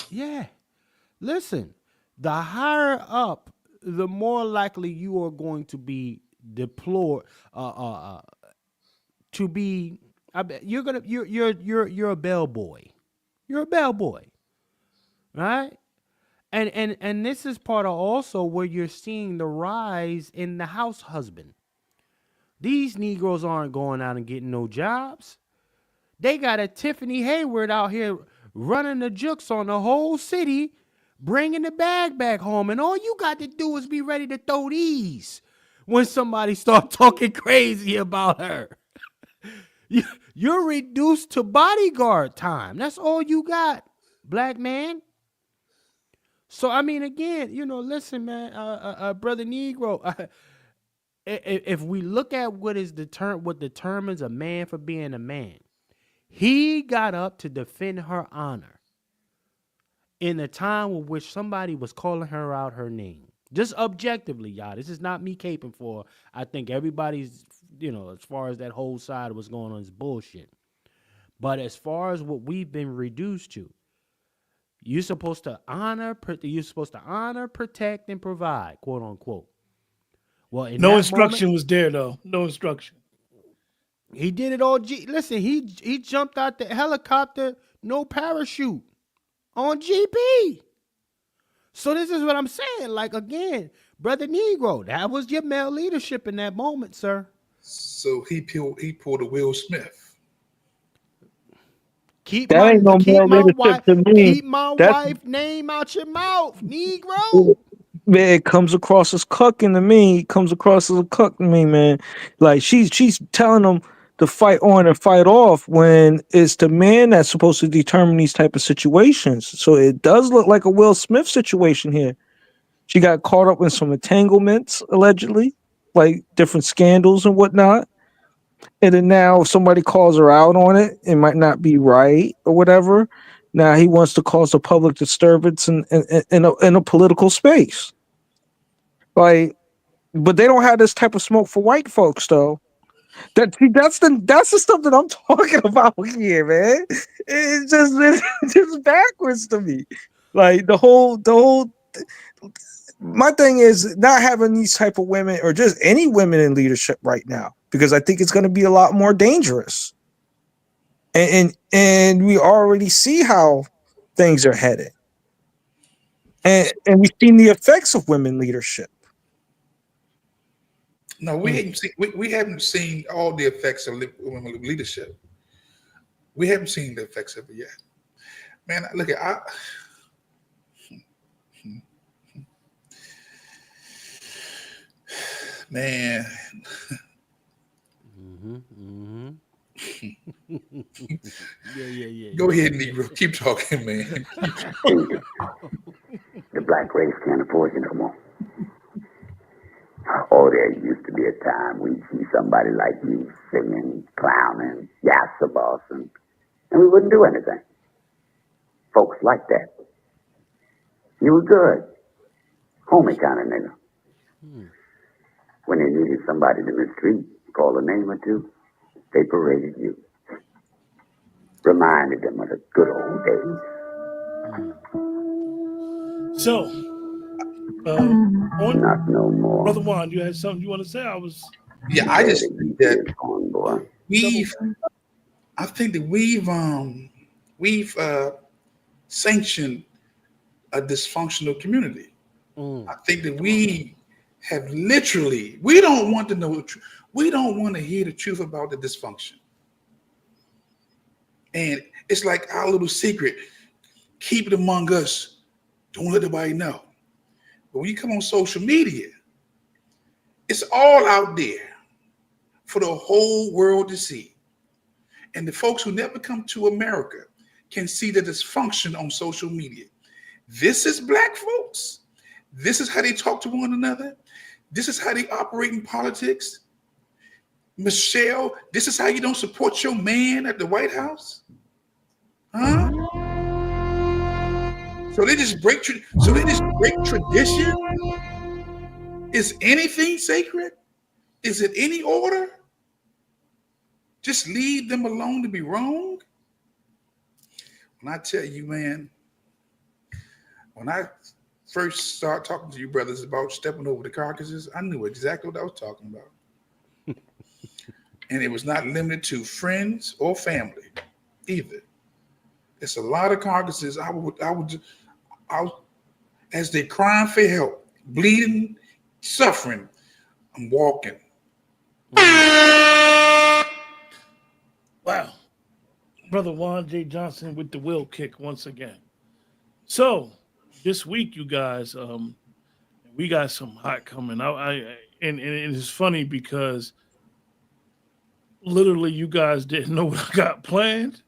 Speaker 1: Yeah. Listen, the higher up, the more likely you are going to be deplored to be you're a bellboy. You're a bellboy. Right? And this is part of also where you're seeing the rise in the house husband. These Negroes aren't going out and getting no jobs. They got a Tiffany Hayward out here running the jukes on the whole city, bringing the bag back home. And all you got to do is be ready to throw these when somebody start talking crazy about her. You're reduced to bodyguard time. That's all you got, black man. So, I mean, again, listen, man, brother Negro, if we look at what determines a man for being a man, he got up to defend her honor in a time in which somebody was calling her out her name. Just objectively, y'all. This is not me caping for. I think everybody's, as far as that whole side of what's going on is bullshit. But as far as what we've been reduced to, you're supposed to honor, protect, and provide, quote unquote. Well,
Speaker 2: no instruction was there though. No instruction.
Speaker 1: He did it all. Listen, he jumped out the helicopter, no parachute, on GP. So this is what I'm saying. Like, again, brother Negro, that was your male leadership in that moment, sir.
Speaker 4: So he pulled a Will Smith.
Speaker 1: Keep my wife name out your mouth, Negro.
Speaker 3: Man, it comes across as cucking to me. It comes across as a cuck to me, man. Like she's telling them to fight on and fight off when it's the man that's supposed to determine these type of situations. So it does look like a Will Smith situation here. She got caught up in some entanglements, allegedly, like different scandals and whatnot. And then now if somebody calls her out on it, it might not be right or whatever. Now he wants to cause a public disturbance in a political space. Like, but they don't have this type of smoke for white folks though. That's the stuff that I'm talking about here, man. It's just backwards to me. Like the whole my thing is not having these type of women or just any women in leadership right now, because I think it's going to be a lot more dangerous. And we already see how things are headed. And we've seen the effects of women leadership.
Speaker 4: No, we haven't seen all the effects of women leadership. We haven't seen the effects of it yet. Man, look at man.
Speaker 1: Yeah.
Speaker 4: Go ahead, Negro. Keep talking, man.
Speaker 13: The black race can't afford you no more. Oh, there used to be a time we'd see somebody like you singing, clowning, yassa bossing, and we wouldn't do anything. Folks like that. You were good. Homie kind of nigga. When they needed somebody in the street, call a name or two, they paraded you. Reminded them of the good old days.
Speaker 2: So,
Speaker 13: not no more.
Speaker 2: Brother Juan, you had something you want to say?
Speaker 4: I just think that I think that we've sanctioned a dysfunctional community. I think that we have literally, we don't want to know the truth. We don't want to hear the truth about the dysfunction. And it's like our little secret. Keep it among us. Don't let nobody know. But when you come on social media, it's all out there for the whole world to see. And the folks who never come to America can see the dysfunction on social media. This is black folks. This is how they talk to one another. This is how they operate in politics. Michelle, this is how you don't support your man at the White House? Huh? So they just break tradition? Is anything sacred? Is it any order? Just leave them alone to be wrong? When I tell you, man, when I first started talking to you brothers about stepping over the carcasses, I knew exactly what I was talking about. And it was not limited to friends or family either. It's a lot of carcasses. I would, as they crying for help, bleeding, suffering, I'm walking.
Speaker 2: Wow. Brother Juan J. Johnson with the will kick once again. So this week, you guys, we got some hot coming. And it's funny because literally you guys didn't know what I got planned,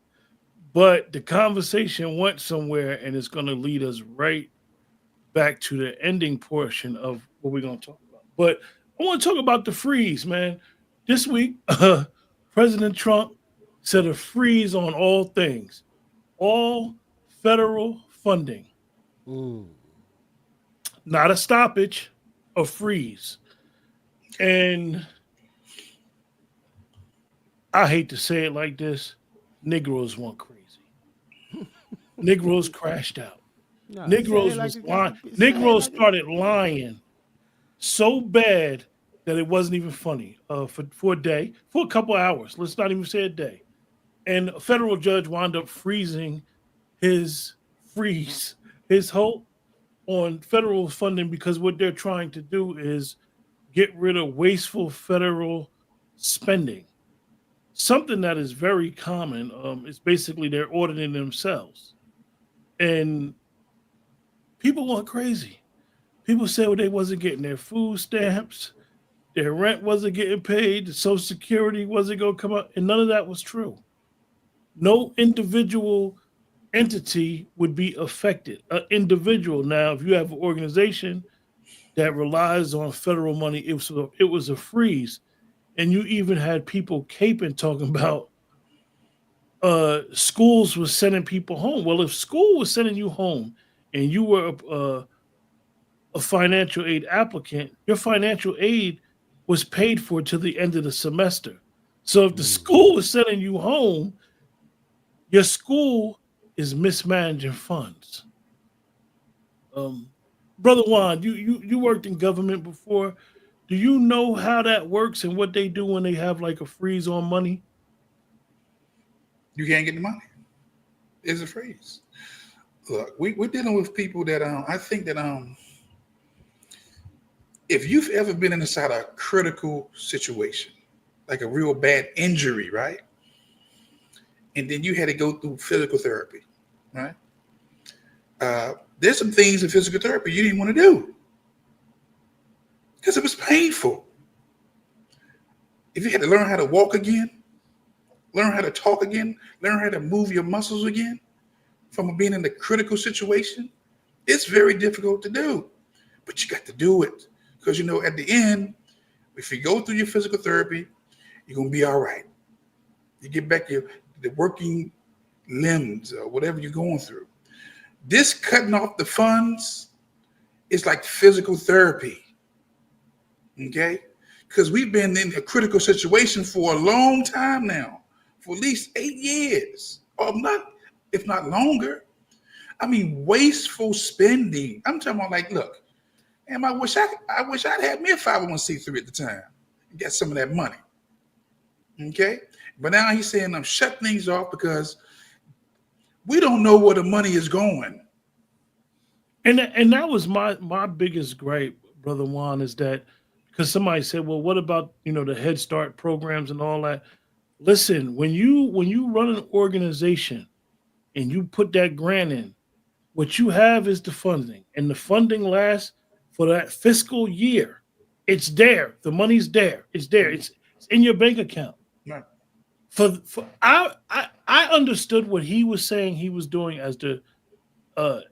Speaker 2: but the conversation went somewhere and it's going to lead us right back to the ending portion of what we're going to talk about. But I want to talk about the freeze, man. This week, President Trump set a freeze on all things, all federal funding. Not a stoppage, a freeze. And I hate to say it like this, Negroes went crazy. Negroes crashed out.
Speaker 1: No,
Speaker 2: Negroes was lying. Negroes started lying so bad that it wasn't even funny for a day, for a couple hours. Let's not even say a day. And a federal judge wound up freezing his hope on federal funding because what they're trying to do is get rid of wasteful federal spending. Something that is very common is basically they're auditing themselves. And people went crazy. People said they wasn't getting their food stamps, their rent wasn't getting paid, the Social Security wasn't going to come out, and none of that was true. No individual entity would be affected. An individual, now, if you have an organization that relies on federal money, it was a freeze. And you even had people caping talking about schools was sending people home. Well, if school was sending you home and you were a financial aid applicant, your financial aid was paid for to the end of the semester. So if the school is sending you home, your school is mismanaging funds. Um, Brother Juan, you worked in government before. Do you know how that works and what they do when they have like a freeze on money?
Speaker 4: You can't get the money. It's a freeze. Look, we're dealing with people that I think that if you've ever been inside a critical situation, like a real bad injury, right? And then you had to go through physical therapy, right? There's some things in physical therapy you didn't want to do because it was painful. If you had to learn how to walk again, learn how to talk again, learn how to move your muscles again from being in a critical situation, it's very difficult to do. But you got to do it because, at the end, if you go through your physical therapy, you're going to be all right. You get back the working limbs or whatever you're going through. This cutting off the funds is like physical therapy, okay? Because we've been in a critical situation for a long time now, for at least 8 years, or not, if not longer. I mean, wasteful spending. I'm talking about like, look, I wish I'd had me a 501c3 at the time and get some of that money, okay? But now he's saying I'm shut things off because we don't know where the money is going.
Speaker 2: And that was my biggest gripe, Brother Juan, is that because somebody said, well, what about the Head Start programs and all that? Listen, when you run an organization and you put that grant in, what you have is the funding, and the funding lasts for that fiscal year. It's there. The money's there. It's there. It's in your bank account.
Speaker 4: Right.
Speaker 2: I understood what he was saying he was doing as the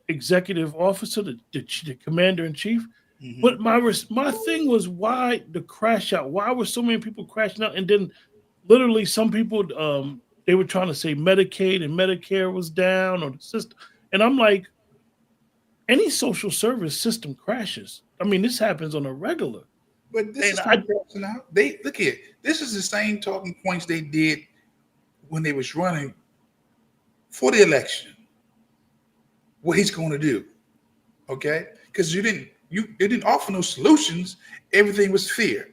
Speaker 2: executive officer, the commander in chief.
Speaker 4: Mm-hmm.
Speaker 2: But my thing was, why the crash out? Why were so many people crashing out? And then literally some people they were trying to say Medicaid and Medicare was down or the system. And I'm like, any social service system crashes. I mean, this happens on a regular.
Speaker 4: But this is not crashing out. They look here. This is the same talking points they did when they was running for the election. What he's going to do, okay? Because they didn't offer no solutions. Everything was fear.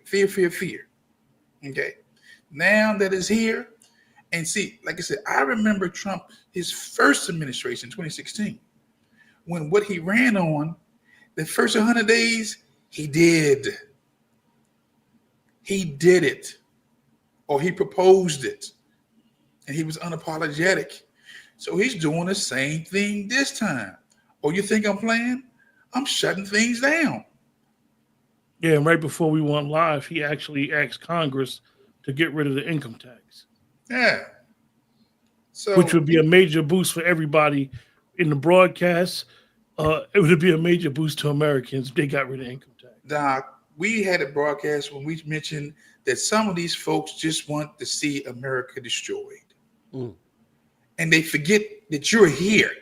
Speaker 4: Okay. Now that it's here, and see, like I said, I remember Trump, his first administration, 2016, when what he ran on, the first 100 days, he did it, or he proposed it, and he was unapologetic. So he's doing the same thing this time. Oh, you think I'm playing? I'm shutting things down.
Speaker 2: Yeah, and right before we went live, he actually asked Congress to get rid of the income tax.
Speaker 4: Yeah. So,
Speaker 2: which would be a major boost for everybody in the broadcast. It would be a major boost to Americans if they got rid of income tax.
Speaker 4: Doc, we had a broadcast when we mentioned that some of these folks just want to see America destroyed.
Speaker 1: Mm.
Speaker 4: And they forget that you're here,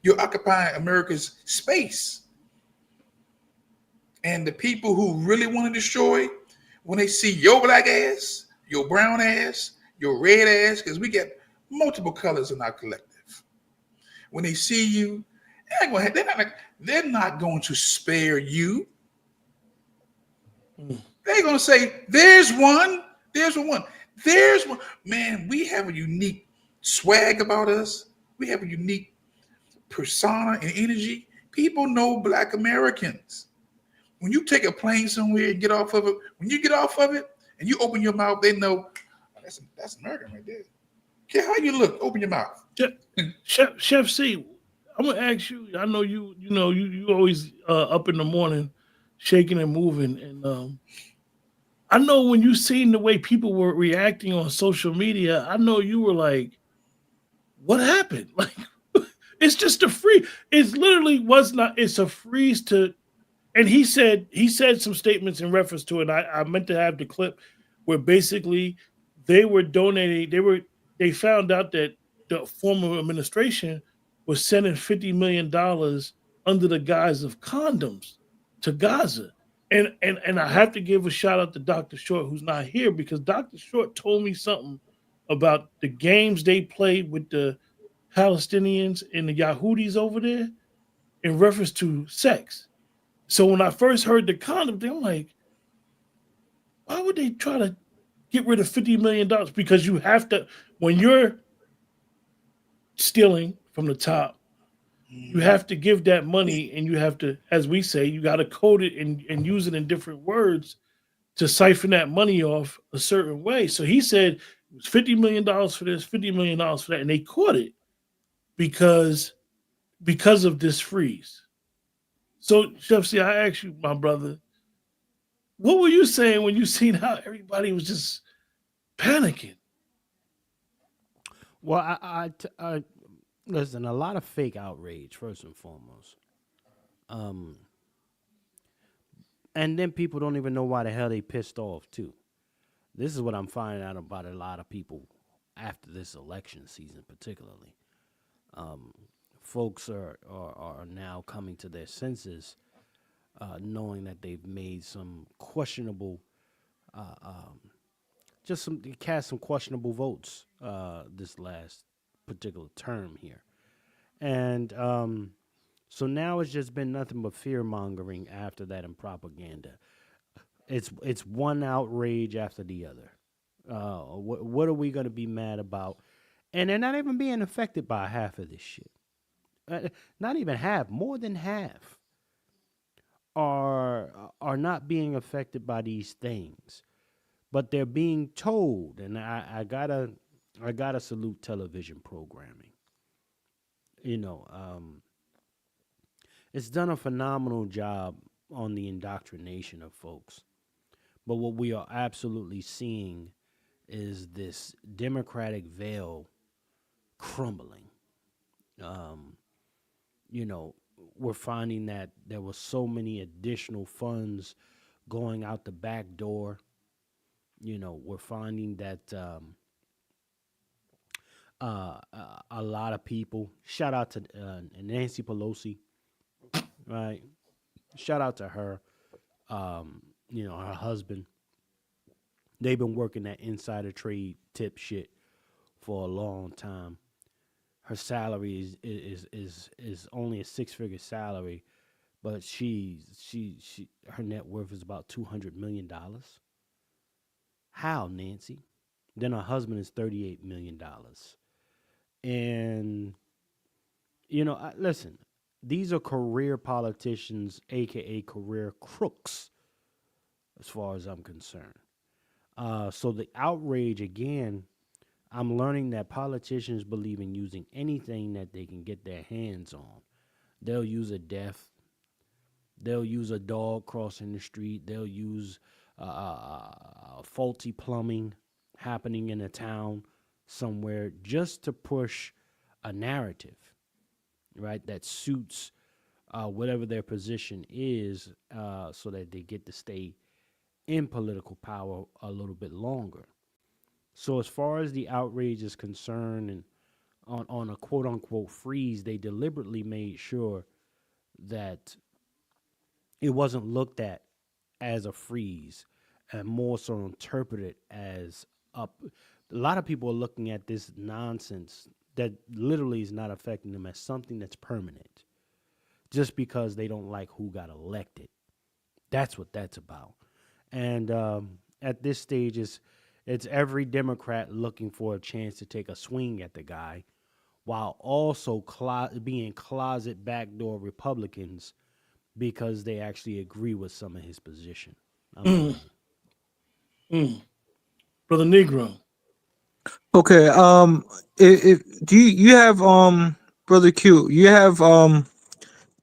Speaker 4: You're occupying America's space. And the people who really want to destroy, when they see your black ass, your brown ass, your red ass, because we get multiple colors in our collective. When they see you, they're not going to spare you. They're going to say, there's one. Man, we have a unique swag about us. We have a unique persona and energy. People know black Americans. When you take a plane somewhere and get off of it, and you open your mouth, they know that's American right there. Okay, how you look? Open your mouth.
Speaker 2: Chef C, I'm gonna ask you. I know you always up in the morning, shaking and moving, and I know when you seen the way people were reacting on social media, I know you were like, "What happened?" Like, it's just a free. It's literally was not. It's a freeze to. And he said some statements in reference to it. I meant to have the clip where basically they were donating. They found out that the former administration was sending $50 million under the guise of condoms to Gaza. And I have to give a shout out to Dr. Short, who's not here, because Dr. Short told me something about the games they played with the Palestinians and the Yahudis over there in reference to sex. So when I first heard the condom thing, I'm like, why would they try to get rid of $50 million? Because you have to, when you're stealing from the top, you have to give that money, and you have to, as we say, you got to code it and use it in different words to siphon that money off a certain way. So he said it was $50 million for this, $50 million for that, and they caught it because of this freeze. So, Chef C, I asked you, my brother, what were you saying when you seen how everybody was just panicking?
Speaker 1: Well, I listen, a lot of fake outrage, first and foremost. And then people don't even know why the hell they pissed off, too. This is what I'm finding out about a lot of people after this election season, particularly. Folks are now coming to their senses, knowing that they've made some questionable, cast some questionable votes this last particular term here. And so now it's just been nothing but fear mongering after that and propaganda. It's one outrage after the other. What are we going to be mad about? And they're not even being affected by half of this shit. Not even half, more than half are not being affected by these things, but they're being told. And I gotta salute television programming. It's done a phenomenal job on the indoctrination of folks. But what we are absolutely seeing is this democratic veil crumbling. We're finding that there were so many additional funds going out the back door. We're finding that a lot of people, shout out to Nancy Pelosi, right? Shout out to her, her husband. They've been working that insider trade tip shit for a long time. Her salary is only a 6-figure salary, but her net worth is about $200 million. How, Nancy? Then her husband is $38 million. And, listen, these are career politicians, aka career crooks, as far as I'm concerned. So the outrage, again, I'm learning that politicians believe in using anything that they can get their hands on. They'll use a death. They'll use a dog crossing the street. They'll use faulty plumbing happening in a town somewhere just to push a narrative, right, that suits whatever their position is, so that they get to stay in political power a little bit longer. So as far as the outrage is concerned, and on a quote-unquote freeze, they deliberately made sure that it wasn't looked at as a freeze and more so interpreted as up. A lot of people are looking at this nonsense that literally is not affecting them as something that's permanent just because they don't like who got elected. That's what that's about. And at this stage, it's every Democrat looking for a chance to take a swing at the guy, while also being closet backdoor Republicans because they actually agree with some of his position.
Speaker 2: Brother Negro.
Speaker 3: Okay. Do you have Brother Q? You have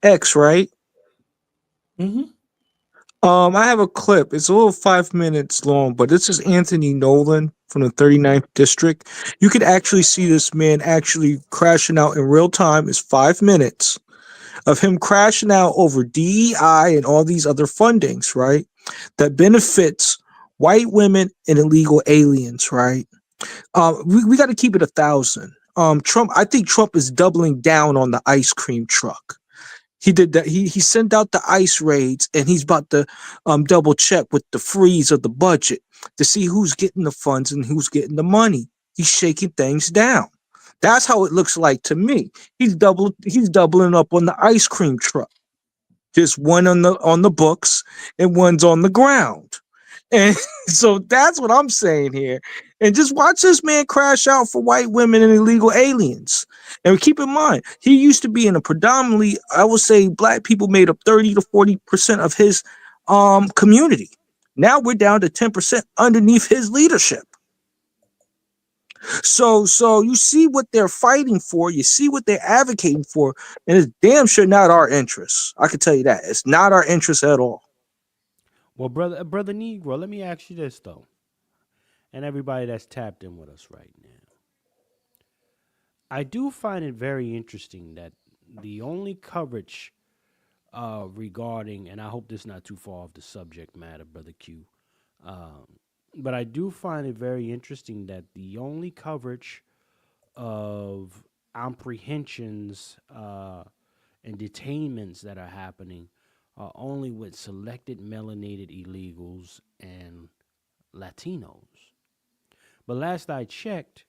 Speaker 3: X, right?
Speaker 2: Mm-hmm.
Speaker 3: I have a clip. It's a little 5 minutes long, but this is Anthony Nolan from the 39th district. You could actually see this man actually crashing out in real time. It's 5 minutes of him crashing out over DEI and all these other fundings, right? That benefits white women and illegal aliens, right? We got to keep it 1,000. I think Trump is doubling down on the ice cream truck. He did that. He sent out the ICE raids, and he's about to double check with the freeze of the budget to see who's getting the funds and who's getting the money. He's shaking things down. That's how it looks like to me. He's doubling up on the ice cream truck. Just one on the books and one's on the ground. And so that's what I'm saying here. And just watch this man crash out for white women and illegal aliens. And keep in mind, he used to be in a predominantly, I would say, black people made up 30 to 40% of his community. Now we're down to 10% underneath his leadership. So you see what they're fighting for, you see what they're advocating for, and it's damn sure not our interests. I can tell you that. It's not our interests at all.
Speaker 1: Well, brother Negro, let me ask you this though, and everybody that's tapped in with us right now. I do find it very interesting that the only coverage regarding, and I hope this is not too far off the subject matter, brother Q, but I do find it very interesting that the only coverage of apprehensions and detainments that are happening are only with selected melanated illegals and Latinos. But last I checked,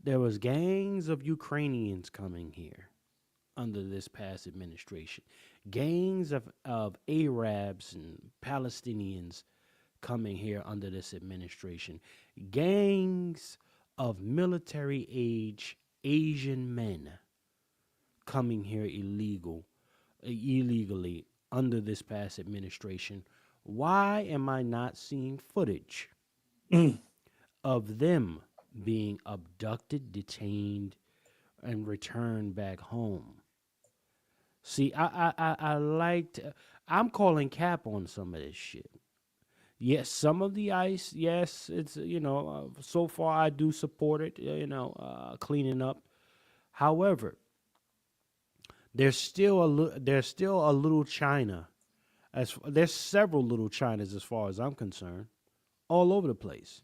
Speaker 1: there was gangs of Ukrainians coming here under this past administration. Gangs of Arabs and Palestinians coming here under this administration. Gangs of military age Asian men coming here illegally under this past administration. Why am I not seeing footage of them being abducted, detained, and returned back home? See, I'm calling cap on some of this shit. Yes, some of the ice, yes, it's, so far I do support it, cleaning up. However, there's still a little China. There's several little Chinas as far as I'm concerned, all over the place.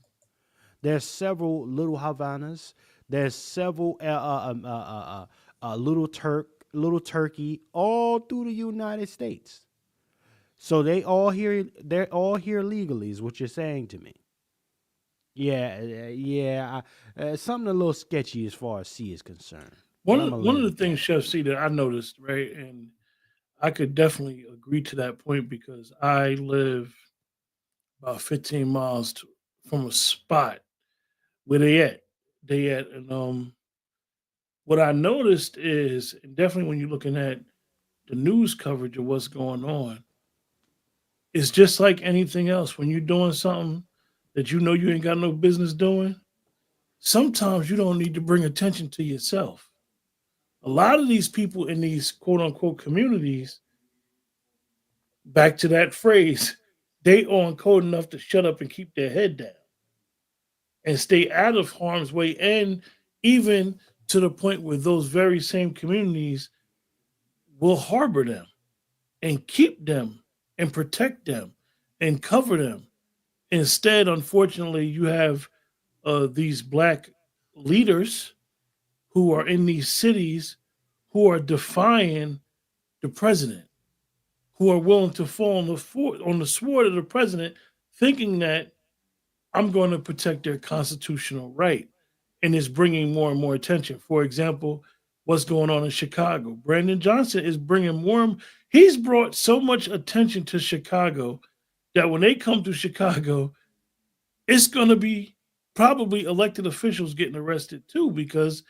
Speaker 1: There's several little Havanas. There's several little Turkey, all through the United States. So they're all here legally, is what you're saying to me. Yeah. Something a little sketchy as far as C is concerned.
Speaker 2: One of the things, Chef C, that I noticed, right, and I could definitely agree to that point because I live about 15 miles from a spot where they at. And what I noticed is, and definitely when you're looking at the news coverage of what's going on, it's just like anything else. When you're doing something that you know you ain't got no business doing, sometimes you don't need to bring attention to yourself. A lot of these people in these quote unquote communities, back to that phrase, they aren't code enough to shut up and keep their head down and stay out of harm's way. And even to the point where those very same communities will harbor them and keep them and protect them and cover them. Instead, unfortunately, you have these black leaders who are in these cities who are defying the president, who are willing to fall on the sword of the president, thinking that I'm going to protect their constitutional right, and is bringing more and more attention. For example, what's going on in Chicago? Brandon Johnson is bringing more. He's brought so much attention to Chicago that when they come to Chicago, it's going to be probably elected officials getting arrested too because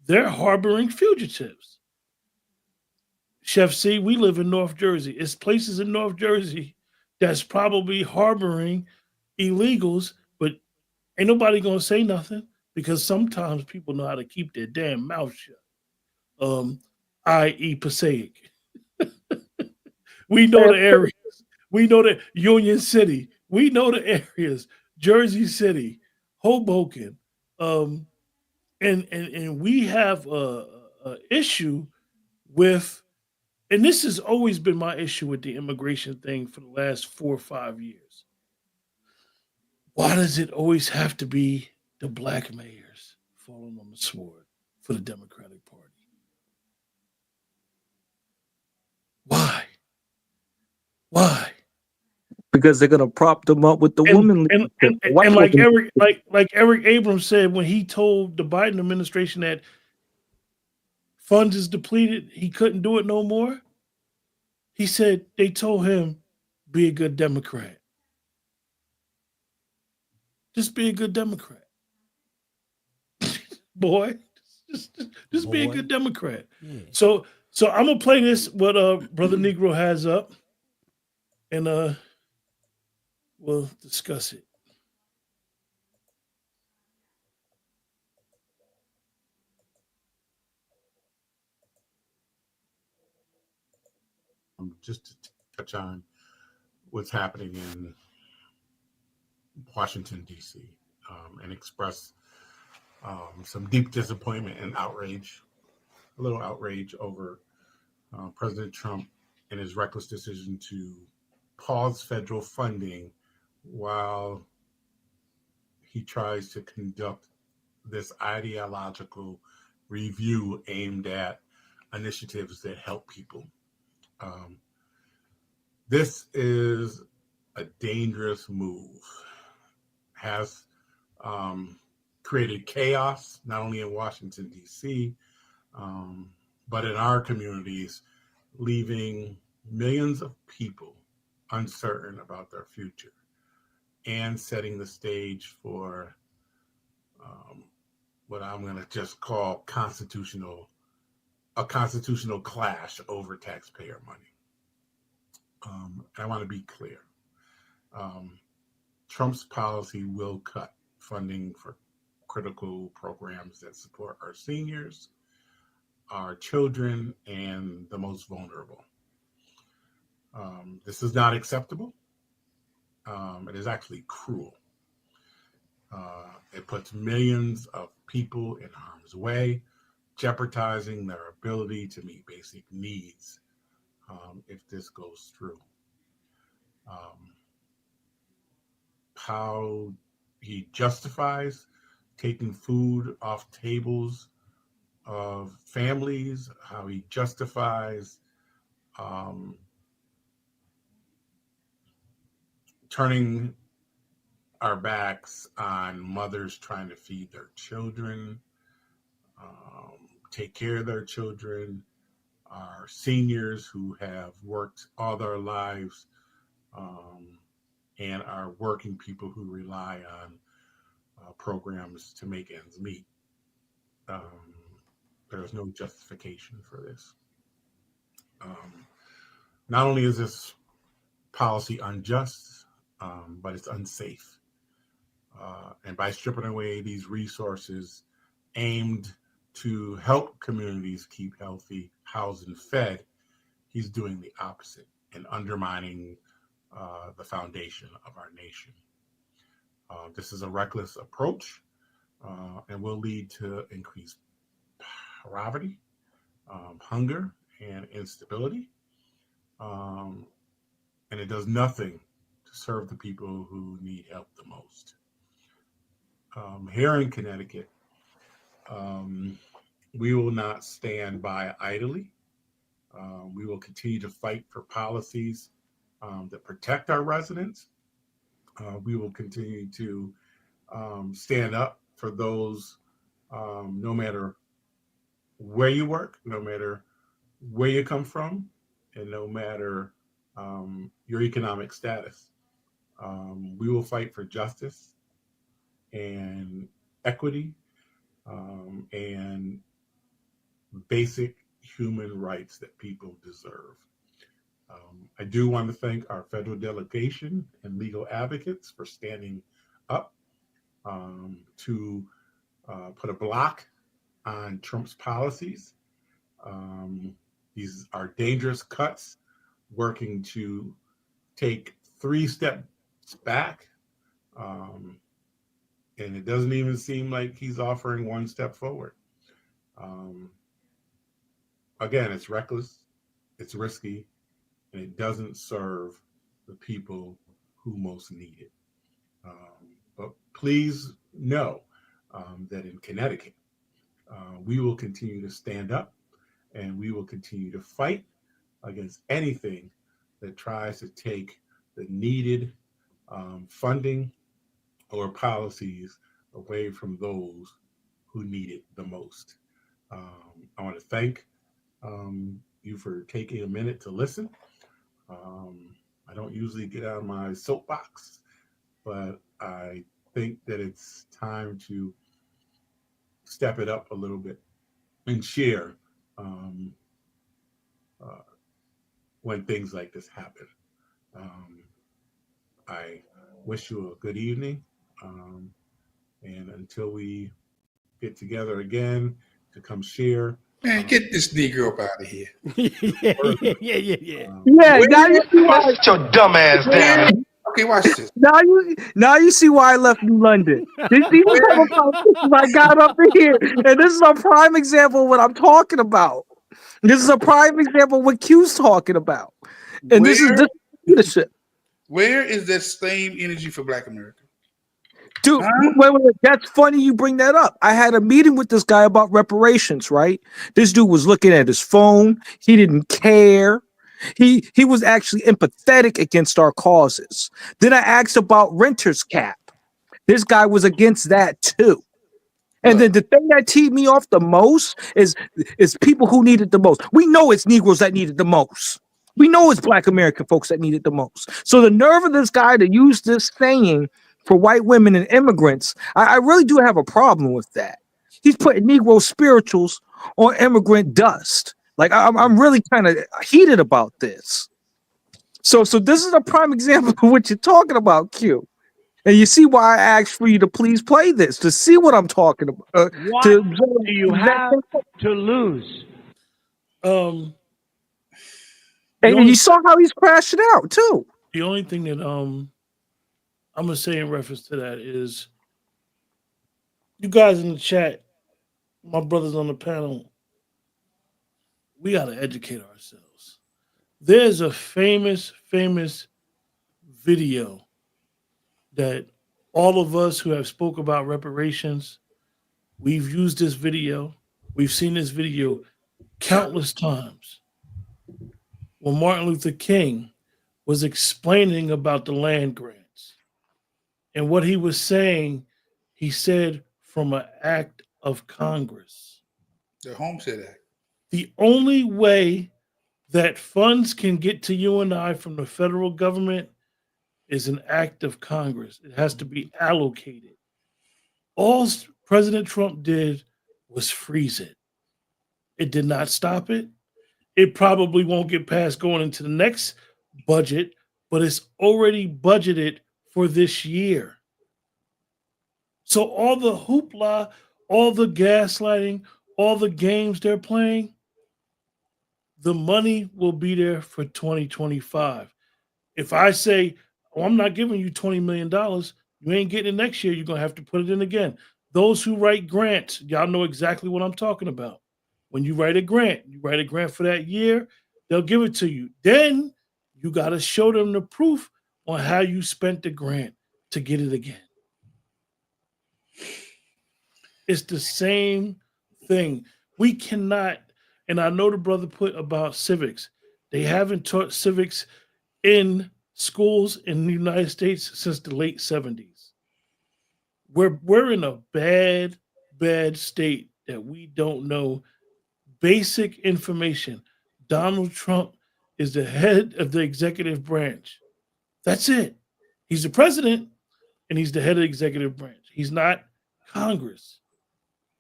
Speaker 2: they're harboring fugitives. Chef C, we live in North Jersey. It's places in North Jersey that's probably harboring illegals, but ain't nobody gonna say nothing because sometimes people know how to keep their damn mouth shut. I.e. Passaic. We know the areas. We know that Union City. We know the areas. Jersey City, Hoboken, and we have a issue with, and this has always been my issue with the immigration thing for the last 4 or 5 years. Why does it always have to be the black mayors falling on the sword for the Democratic Party? Why? Why?
Speaker 3: Because they're gonna prop them up with the woman, white
Speaker 2: And
Speaker 3: woman.
Speaker 2: like Eric Abrams said when he told the Biden administration that funds is depleted, he couldn't do it no more. He said they told him, be a good Democrat. Just be a good Democrat. Boy, just be a good Democrat.
Speaker 1: Yeah.
Speaker 2: So I'm gonna play this what Brother Negro has up, and we'll discuss it.
Speaker 14: Just to touch on what's happening in Washington, D.C., and express some deep disappointment and outrage, a little outrage over President Trump and his reckless decision to pause federal funding while he tries to conduct this ideological review aimed at initiatives that help people. This is a dangerous move. Has created chaos, not only in Washington, D.C., but in our communities, leaving millions of people uncertain about their future and setting the stage for what I'm going to just call a constitutional clash over taxpayer money. I want to be clear. Trump's policy will cut funding for critical programs that support our seniors, our children, and the most vulnerable. This is not acceptable. It is actually cruel. It puts millions of people in harm's way, jeopardizing their ability to meet basic needs if this goes through. How he justifies taking food off tables of families, how he justifies turning our backs on mothers trying to feed their children, take care of their children, our seniors who have worked all their lives, and our working people who rely on programs to make ends meet. There's no justification for this. Not only is this policy unjust, but it's unsafe. And by stripping away these resources aimed to help communities keep healthy, housed, and fed, he's doing the opposite and undermining the foundation of our nation. This is a reckless approach and will lead to increased poverty, hunger, and instability. And it does nothing to serve the people who need help the most. Here in Connecticut, we will not stand by idly. We will continue to fight for policies that protect our residents. We will continue to stand up for those, no matter where you work, no matter where you come from, and no matter your economic status. We will fight for justice and equity and basic human rights that people deserve. I do want to thank our federal delegation and legal advocates for standing up to put a block on Trump's policies. These are dangerous cuts, working to take 3 steps back. And it doesn't even seem like he's offering 1 step forward. Again, it's reckless, it's risky, and it doesn't serve the people who most need it. But please know that in Connecticut, we will continue to stand up and we will continue to fight against anything that tries to take the needed funding or policies away from those who need it the most. I want to thank you for taking a minute to listen. I don't usually get out of my soapbox, but I think that it's time to step it up a little bit and share when things like this happen. I wish you a good evening. And until we get together again to come share.
Speaker 4: Man, get this Negro up out of here.
Speaker 1: Yeah.
Speaker 3: Yeah, now you see why.
Speaker 5: Sit your dumb ass down.
Speaker 4: Okay, watch this.
Speaker 3: Now you see why I left New London. These are some of the politicians I got up in here, and this is a prime example of what I'm talking about. This is a prime example of what Q's talking about, and this is leadership.
Speaker 4: Where is that same energy for Black America?
Speaker 3: Dude, wait. That's funny you bring that up. I had a meeting with this guy about reparations, right? This dude was looking at his phone. He didn't care. He was actually empathetic against our causes. Then I asked about renter's cap. This guy was against that too. And then the thing that teed me off the most is people who need it the most. We know it's Negroes that need it the most. We know it's Black American folks that need it the most. So the nerve of this guy to use this saying for white women and immigrants, I really do have a problem with that. He's putting Negro spirituals on immigrant dust. Like I'm really kind of heated about this. So this is a prime example of what you're talking about, Q. And you see why I asked for you to please play this to see what I'm talking about.
Speaker 6: What do you have to lose?
Speaker 3: And you saw how he's crashing out too.
Speaker 2: The only thing that I'm gonna say in reference to that is, you guys in the chat, my brothers on the panel, we gotta educate ourselves. There's a famous video that all of us who have spoke about reparations, we've used this video, we've seen this video countless times. When Martin Luther King was explaining about the land grants, and what he was saying, he said from an act of Congress.
Speaker 4: The Homestead Act.
Speaker 2: The only way that funds can get to you and I from the federal government is an act of Congress. It has to be allocated. All President Trump did was freeze it. It did not stop it. It probably won't get past going into the next budget, but it's already budgeted for this year. So all the hoopla, all the gaslighting, all the games they're playing, the money will be there for 2025. If I say, oh, I'm not giving you $20 million, you ain't getting it next year, you're going to have to put it in again. Those who write grants, y'all know exactly what I'm talking about. When you write a grant for that year, they'll give it to you. Then you got to show them the proof on how you spent the grant to get it again. It's the same thing. We cannot, and I know the brother put about civics. They haven't taught civics in schools in the United States since the late 70s. We're in a bad state that we don't know basic information. Donald Trump is the head of the executive branch. That's it. He's the president and he's the head of the executive branch. He's not Congress.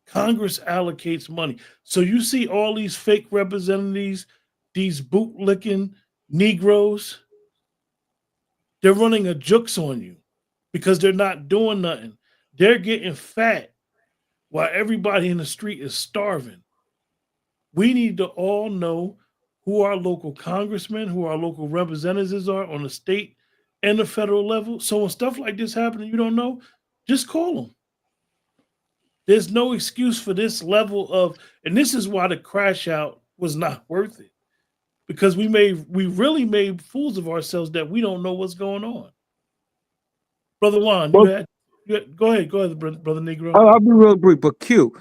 Speaker 2: Congress allocates money. So you see all these fake representatives, these bootlicking Negroes, they're running a jukes on you because they're not doing nothing. They're getting fat while everybody in the street is starving. We need to all know who our local congressmen, who our local representatives are on the state and the federal level. So when stuff like this happens and you don't know, just call them. There's no excuse for this level of, and this is why the crash out was not worth it. Because we really made fools of ourselves that we don't know what's going on. Brother Juan, go ahead, Brother Negro.
Speaker 3: I'll be real brief, but Q,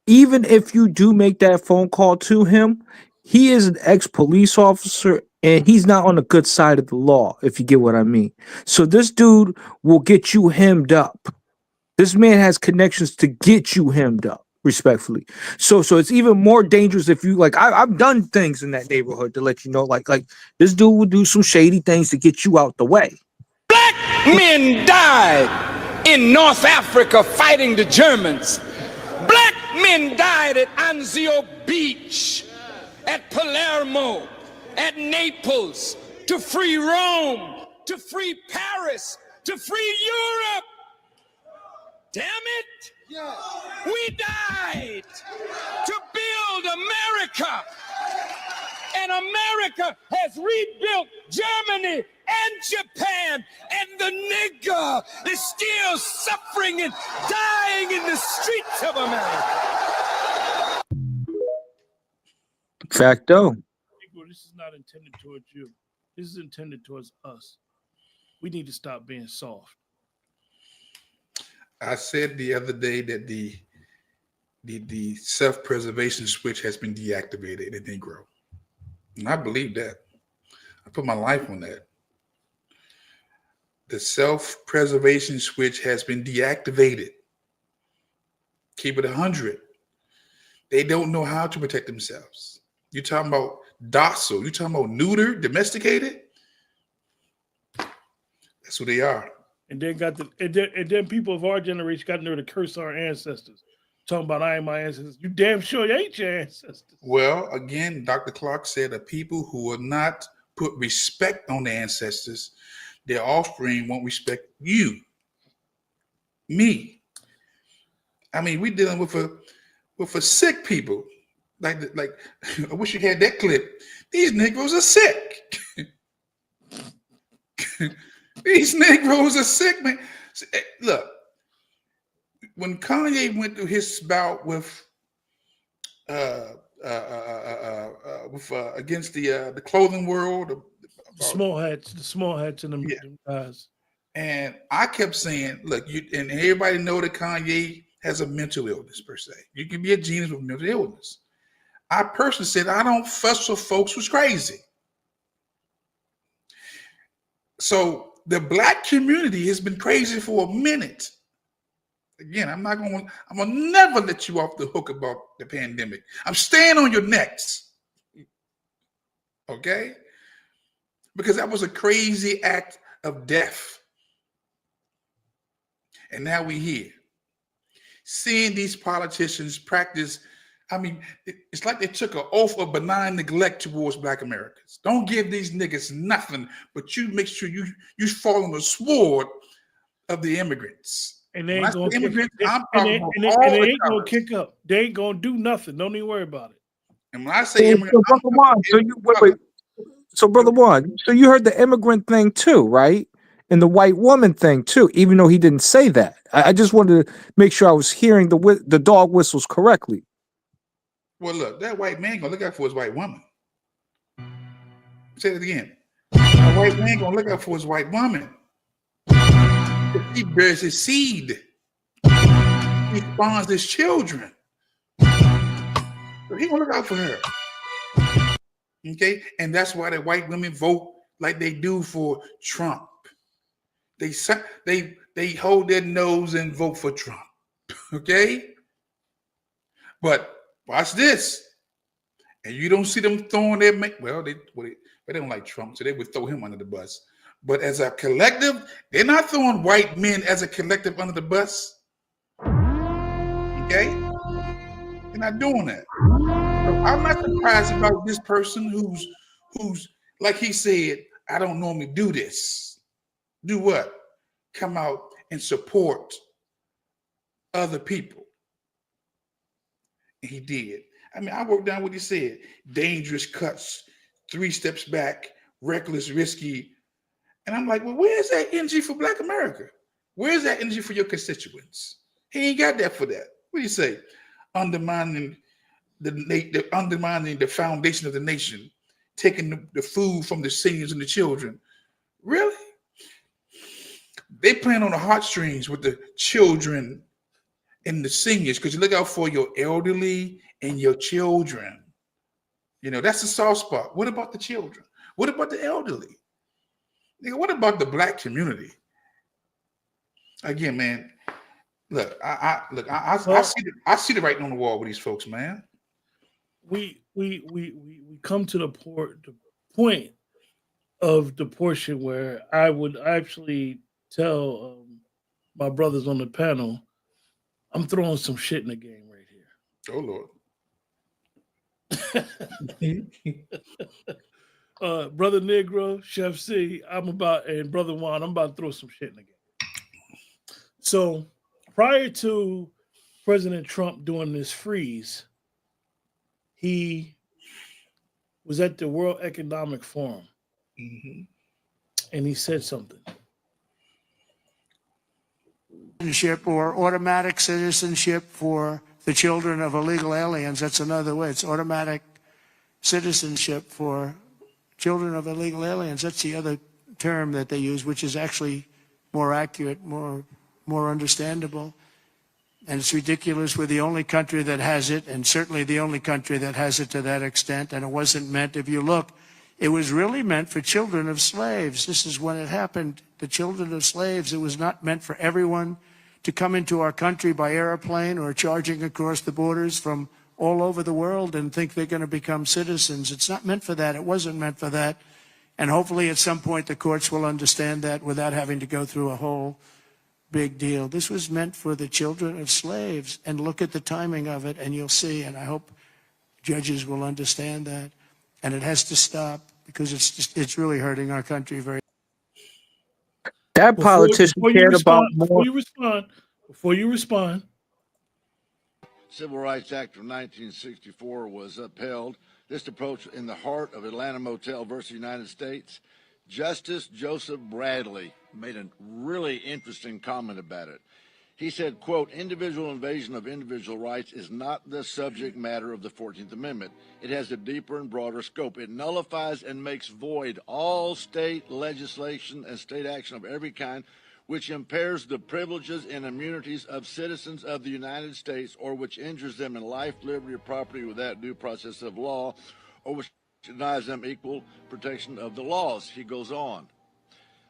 Speaker 3: even if you do make that phone call to him, he is an ex-police officer and he's not on the good side of the law, if you get what I mean. So this dude will get you hemmed up. This man has connections to get you hemmed up, respectfully. So it's even more dangerous if you like. I've done things in that neighborhood to let you know, like this dude will do some shady things to get you out the way.
Speaker 7: Black men died in North Africa fighting the Germans. Black men died at Anzio Beach, at Palermo, at Naples, to free Rome, to free Paris, to free Europe. Damn it! We died to build America. And America has rebuilt Germany and Japan. And the nigger is still suffering and dying in the streets of America.
Speaker 3: Facto.
Speaker 2: This is not intended towards you. This is intended towards us. We need to stop being soft.
Speaker 4: I said the other day that the self-preservation switch has been deactivated in Negro. And I believe that. I put my life on that. The self-preservation switch has been deactivated. Keep it 100. They don't know how to protect themselves. You're talking about docile. You're talking about neuter, domesticated. That's who they are.
Speaker 2: And then people of our generation got there to curse our ancestors. Talking about I ain't my ancestors. You damn sure you ain't your ancestors.
Speaker 4: Well, again, Dr. Clark said that people who will not put respect on their ancestors, their offspring won't respect you, me. I mean, we're dealing with a sick people. Like I wish you had that clip. These Negroes are sick. These Negroes are sick, man. Look, when Kanye went through his bout with against the clothing world,
Speaker 2: the small hats, and the guys.
Speaker 4: And I kept saying, look, and everybody know that Kanye has a mental illness per se. You can be a genius with mental illness. I personally said I don't fuss with folks who's crazy. So the black community has been crazy for a minute. Again, I'm gonna never let you off the hook about the pandemic. I'm staying on your necks. Okay? Because that was a crazy act of death. And now we're here. Seeing these politicians practice, I mean, it's like they took an oath of benign neglect towards Black Americans. Don't give these niggas nothing, but you make sure you fall on the sword of the immigrants.
Speaker 2: And they ain't gonna kick up. They ain't gonna do nothing. Don't even worry about it.
Speaker 4: And when I say immigrant,
Speaker 3: so Brother Juan, so you heard the immigrant thing too, right? And the white woman thing too, even though he didn't say that. I just wanted to make sure I was hearing the dog whistles correctly.
Speaker 4: Well, look, that white man gonna look out for his white woman. Say it again. That white man gonna look out for his white woman. He bears his seed. He spawns his children. So he gonna look out for her. Okay, and that's why the white women vote like they do for Trump. They hold their nose and vote for Trump. Okay, but watch this, and you don't see them throwing their they don't like Trump, so they would throw him under the bus. But as a collective, they're not throwing white men as a collective under the bus. Okay, they're not doing that. So I'm not surprised about this person who's like he said, I don't normally do this. Do what? Come out and support other people. And he did. I mean, I wrote down what he said. Dangerous cuts, 3 steps back, reckless, risky. And I'm like, well, where's that energy for Black America? Where's that energy for your constituents? He ain't got that for that. What do you say? Undermining the foundation of the nation, taking the food from the seniors and the children. Really? They playing on the heartstrings with the children and the seniors because you look out for your elderly and your children. You know, that's the soft spot. What about the children? What about the elderly? Nigga, what about the black community? Again, man, look, I see the writing on the wall with these folks, man.
Speaker 2: We come to the point of the portion where I would actually tell my brothers on the panel, I'm throwing some shit in the game right here.
Speaker 4: Oh Lord.
Speaker 2: Brother Negro, Chef C, and Brother Juan, I'm about to throw some shit in the game. So prior to President Trump doing this freeze, he was at the World Economic Forum, and he said something.
Speaker 15: Citizenship or automatic citizenship for the children of illegal aliens. That's another way. It's automatic citizenship for children of illegal aliens. That's the other term that they use, which is actually more accurate, more understandable. And it's ridiculous. We're the only country that has it, and certainly the only country that has it to that extent. And it wasn't meant, if you look, it was really meant for children of slaves. This is when it happened. The children of slaves, it was not meant for everyone to come into our country by airplane or charging across the borders from all over the world and think they're going to become citizens. It's not meant for that. It wasn't meant for that. And hopefully at some point the courts will understand that without having to go through a whole big deal. This was meant for the children of slaves. And look at the timing of it and you'll see. And I hope judges will understand that. And it has to stop because it's really hurting our country very.
Speaker 3: That politician cared about more.
Speaker 2: Before you respond,
Speaker 10: Civil Rights Act of 1964 was upheld. This approach in the heart of Atlanta Motel versus United States. Justice Joseph Bradley made a really interesting comment about it. He said, quote, individual invasion of individual rights is not the subject matter of the 14th Amendment. It has a deeper and broader scope. It nullifies and makes void all state legislation and state action of every kind which impairs the privileges and immunities of citizens of the United States or which injures them in life, liberty, or property without due process of law or which denies them equal protection of the laws. He goes on.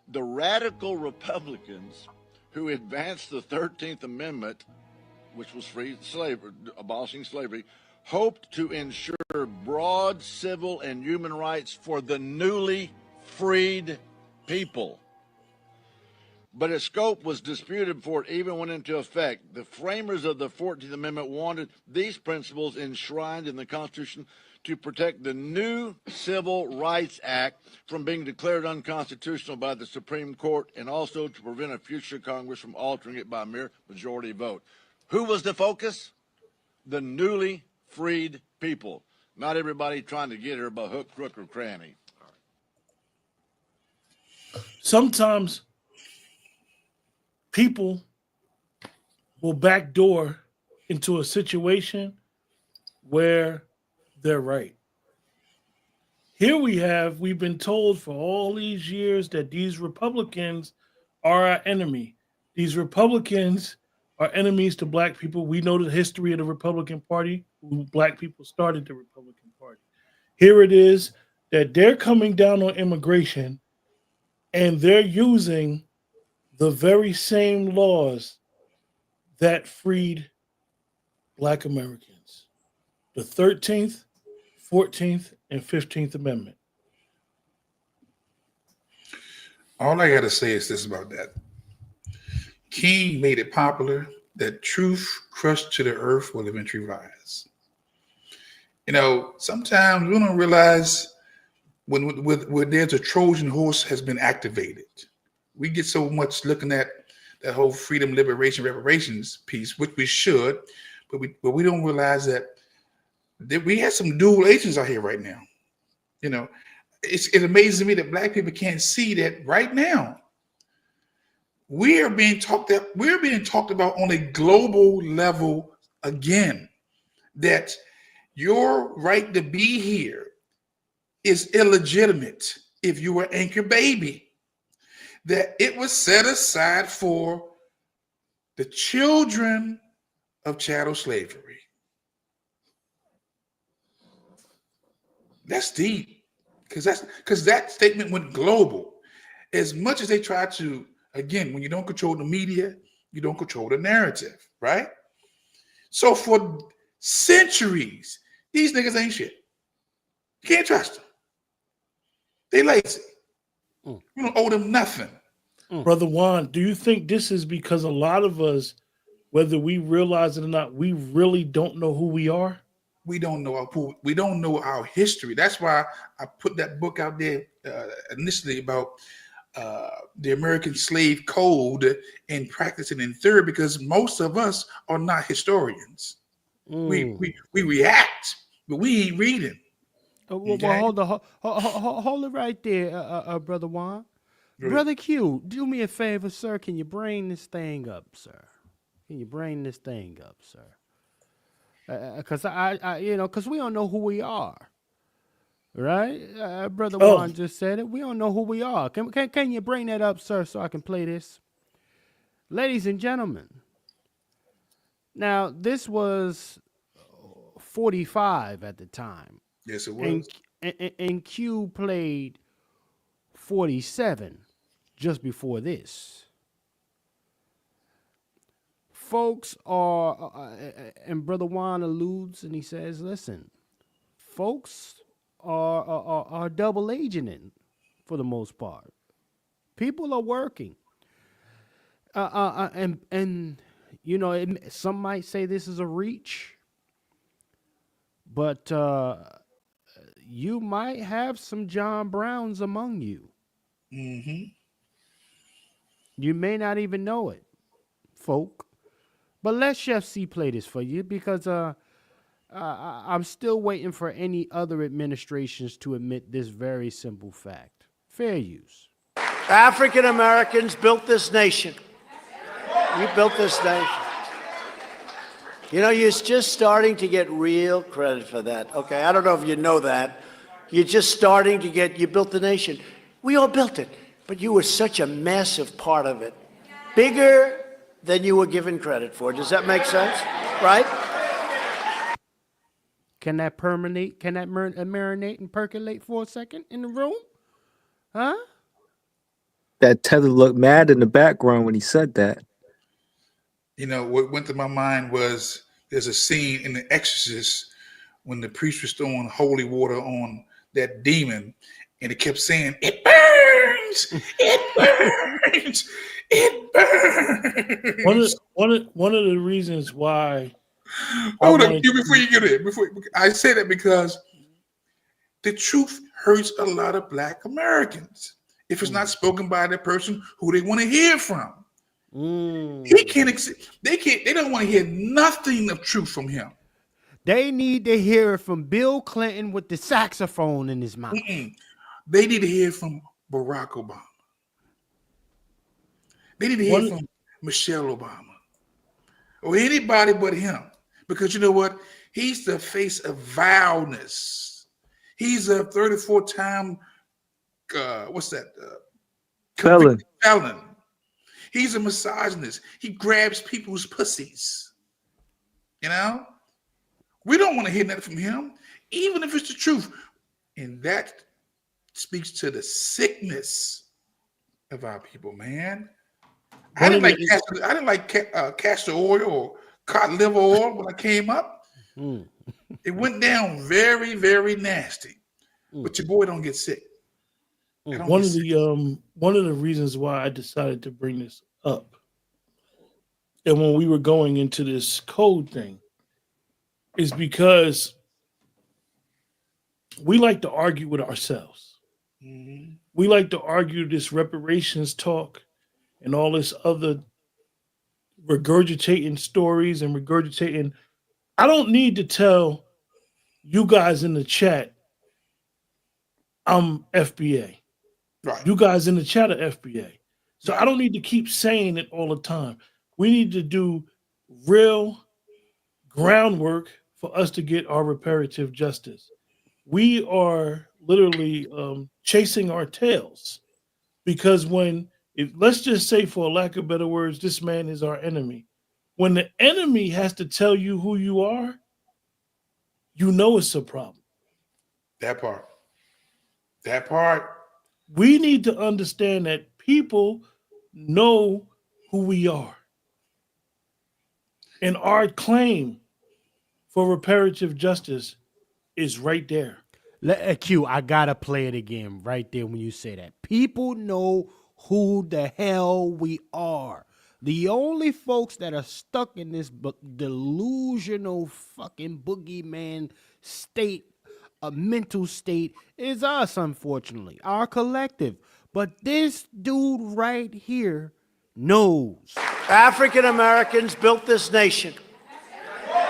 Speaker 10: The radical Republicans who advanced the 13th Amendment, which was abolishing slavery, hoped to ensure broad civil and human rights for the newly freed people. But its scope was disputed before it even went into effect. The framers of the 14th Amendment wanted these principles enshrined in the Constitution to protect the new Civil Rights Act from being declared unconstitutional by the Supreme Court and also to prevent a future Congress from altering it by a mere majority vote. Who was the focus? The newly freed people. Not everybody trying to get here by hook, crook, or cranny.
Speaker 2: sometimes people will backdoor into a situation where they're right. Here we've been told for all these years that these Republicans are our enemy. These Republicans are enemies to black people. We know the history of the Republican Party, who black people started the Republican Party. Here it is that they're coming down on immigration and they're using the very same laws that freed black Americans. The 13th, 14th, and 15th Amendment.
Speaker 4: All I got to say is this about that. King made it popular that truth crushed to the earth will eventually rise. You know, sometimes we don't realize when there's a Trojan horse has been activated. We get so much looking at that whole freedom, liberation, reparations piece, which we should, but we don't realize that we have some dual agents out here right now. You know, it amazes me that black people can't see that right now. We're being talked about on a global level again, that your right to be here is illegitimate if you were anchor baby, that it was set aside for the children of chattel slavery. That's deep, because that statement went global. As much as they try to, again, when you don't control the media, you don't control the narrative, right? So for centuries, these niggas ain't shit. You can't trust them. They lazy. You don't owe them nothing.
Speaker 2: Brother Juan, do you think this is because a lot of us, whether we realize it or not, we really don't know who we are?
Speaker 4: We don't know our history. That's why I put that book out there initially about the American Slave Code and practicing in theory, because most of us are not historians. We react, but we ain't reading.
Speaker 1: Well, hold it right there, Brother Juan.
Speaker 4: Right.
Speaker 1: Brother Q, do me a favor, sir. Can you bring this thing up, sir? Can you bring this thing up, sir? Because because we don't know who we are, right? Brother Juan just said it. We don't know who we are. Can you bring that up, sir, so I can play this? Ladies and gentlemen, now this was 45 at the time.
Speaker 4: Yes, it was.
Speaker 1: And Q played 47 just before this. Folks are, and Brother Juan alludes and he says, listen, folks are double agenting for the most part. People are working. And some might say this is a reach, but you might have some John Browns among you.
Speaker 4: Mm-hmm.
Speaker 1: You may not even know it, folk. But let Chef C play this for you, because I'm still waiting for any other administrations to admit this very simple fact. Fair use.
Speaker 6: African Americans built this nation. You built this nation. You know, you're just starting to get real credit for that. Okay, I don't know if you know that. You're just starting to you built the nation. We all built it, but you were such a massive part of it. Bigger than you were given credit for. Does that make sense? Right?
Speaker 1: Can that permeate? Can that marinate and percolate for a second in the room? Huh?
Speaker 3: That Tether looked mad in the background when he said that.
Speaker 4: You know, what went to my mind was there's a scene in The Exorcist when the priest was throwing holy water on that demon, and it kept saying, "It burns! It burns! It burns!"
Speaker 2: One of the reasons why.
Speaker 4: Hold up, before you get in, I say that because the truth hurts a lot of Black Americans if it's not spoken by the person who they want to hear from. He can't. They don't want to hear nothing of truth from him.
Speaker 1: They need to hear it from Bill Clinton with the saxophone in his mouth.
Speaker 4: They need to hear from Barack Obama. They need to hear from Michelle Obama or anybody but him, because you know what? He's the face of vileness. He's a 34-time felon. He's a misogynist. He grabs people's pussies. You know? We don't want to hear that from him, even if it's the truth. And that speaks to the sickness of our people, man. I didn't like castor oil or cod liver oil when I came up. It went down very, very nasty. But your boy don't get sick.
Speaker 2: One of the reasons why I decided to bring this up, and when we were going into this code thing, is because we like to argue with ourselves.
Speaker 4: Mm-hmm.
Speaker 2: We like to argue this reparations talk and all this other regurgitating stories and regurgitating. I don't need to tell you guys in the chat I'm FBA.
Speaker 4: Right.
Speaker 2: You guys in the chat are FBA. So I don't need to keep saying it all the time. We need to do real groundwork for us to get our reparative justice. We are literally chasing our tails, because let's just say, for lack of better words, this man is our enemy. When the enemy has to tell you who you are, you know it's a problem.
Speaker 4: That part. That part.
Speaker 2: We need to understand that people know who we are. And our claim for reparative justice is right there.
Speaker 1: Q, I gotta play it again right there when you say that. People know who the hell we are. The only folks that are stuck in this delusional fucking boogeyman state, a mental state, is us, unfortunately, our collective. But this dude right here knows.
Speaker 6: African Americans built this nation.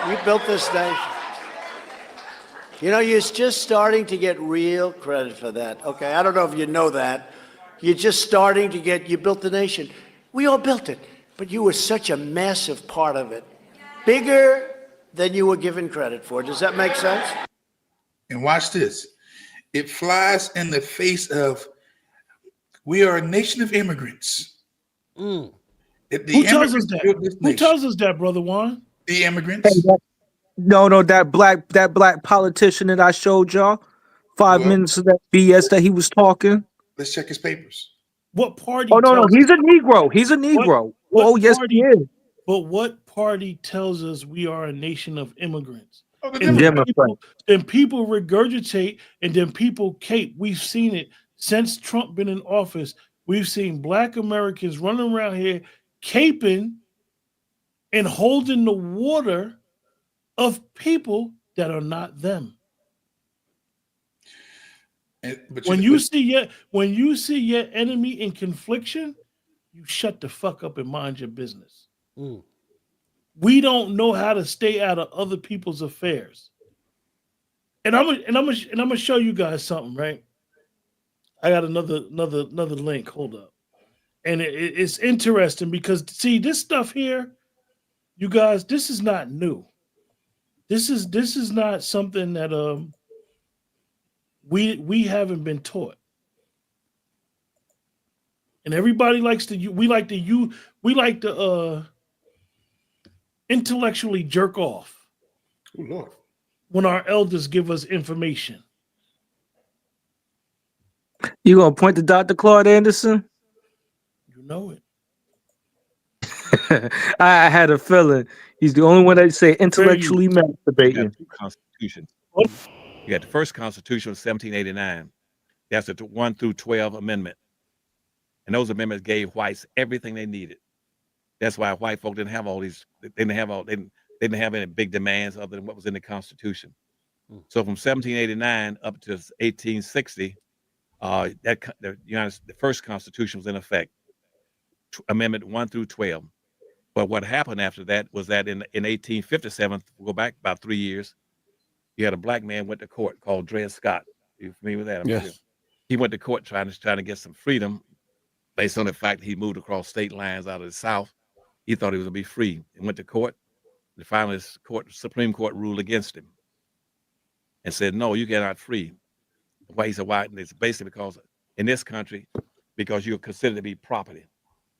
Speaker 6: We built this nation. You know, you're just starting to get real credit for that. Okay, I don't know if you know that. You're just starting to get, you built the nation. We all built it, but you were such a massive part of it. Bigger than you were given credit for. Does that make sense?
Speaker 4: And watch this. It flies in the face of, we are a nation of immigrants.
Speaker 2: Who tells us that? Who tells us that, Brother Juan?
Speaker 4: The immigrants.
Speaker 3: No, that black politician that I showed y'all, 5 minutes of that BS that he was talking.
Speaker 4: Let's check his papers.
Speaker 2: What party?
Speaker 3: Oh no, he's a Negro. He's a Negro. Yes,
Speaker 2: party,
Speaker 3: he is.
Speaker 2: But what party tells us we are a nation of immigrants?
Speaker 3: And
Speaker 2: then people regurgitate, and then people cape. We've seen it since Trump been in office. We've seen Black Americans running around here caping and holding the water of people that are not them. When you see your enemy in confliction, you shut the fuck up and mind your business. We don't know how to stay out of other people's affairs. And I'm gonna show you guys something, right? I got another link. Hold up. And it's interesting because see this stuff here, you guys, this is not new. This is not something that we haven't been taught. And everybody likes to we like to intellectually jerk off.
Speaker 4: Oh Lord.
Speaker 2: When our elders give us information.
Speaker 3: You gonna point to Dr. Claude Anderson?
Speaker 2: You know it.
Speaker 3: I had a feeling he's the only one that say intellectually masturbating.
Speaker 16: Constitutions. You got the first Constitution of 1789. That's the 1 through 12 amendment. And those amendments gave whites everything they needed. That's why white folk didn't have all these, they didn't have any big demands other than what was in the Constitution. So from 1789 up to 1860, the first Constitution was in effect, Amendment 1 through 12. But what happened after that was that in 1857, we'll go back about 3 years, you had a black man went to court called Dred Scott. You familiar with that?
Speaker 17: Yes.
Speaker 16: He went to court trying to get some freedom based on the fact that he moved across state lines out of the South. He thought he was going to be free. He went to court. And finally, the Supreme Court ruled against him and said, no, you cannot free. Why? He said, why? And it's basically because in this country, because you're considered to be property.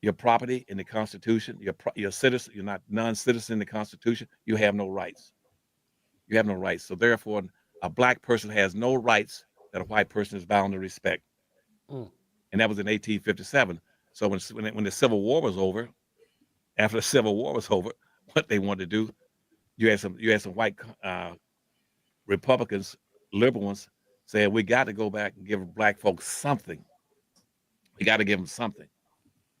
Speaker 16: You're property in the Constitution. You're a citizen. You're not non-citizen in the Constitution. You have no rights. You have no rights. So therefore, a black person has no rights that a white person is bound to respect. And that was in 1857. So when the Civil War was over, after the Civil War was over, what they wanted to do, you had some white Republicans, liberal ones, saying we got to go back and give black folks something. We got to give them something.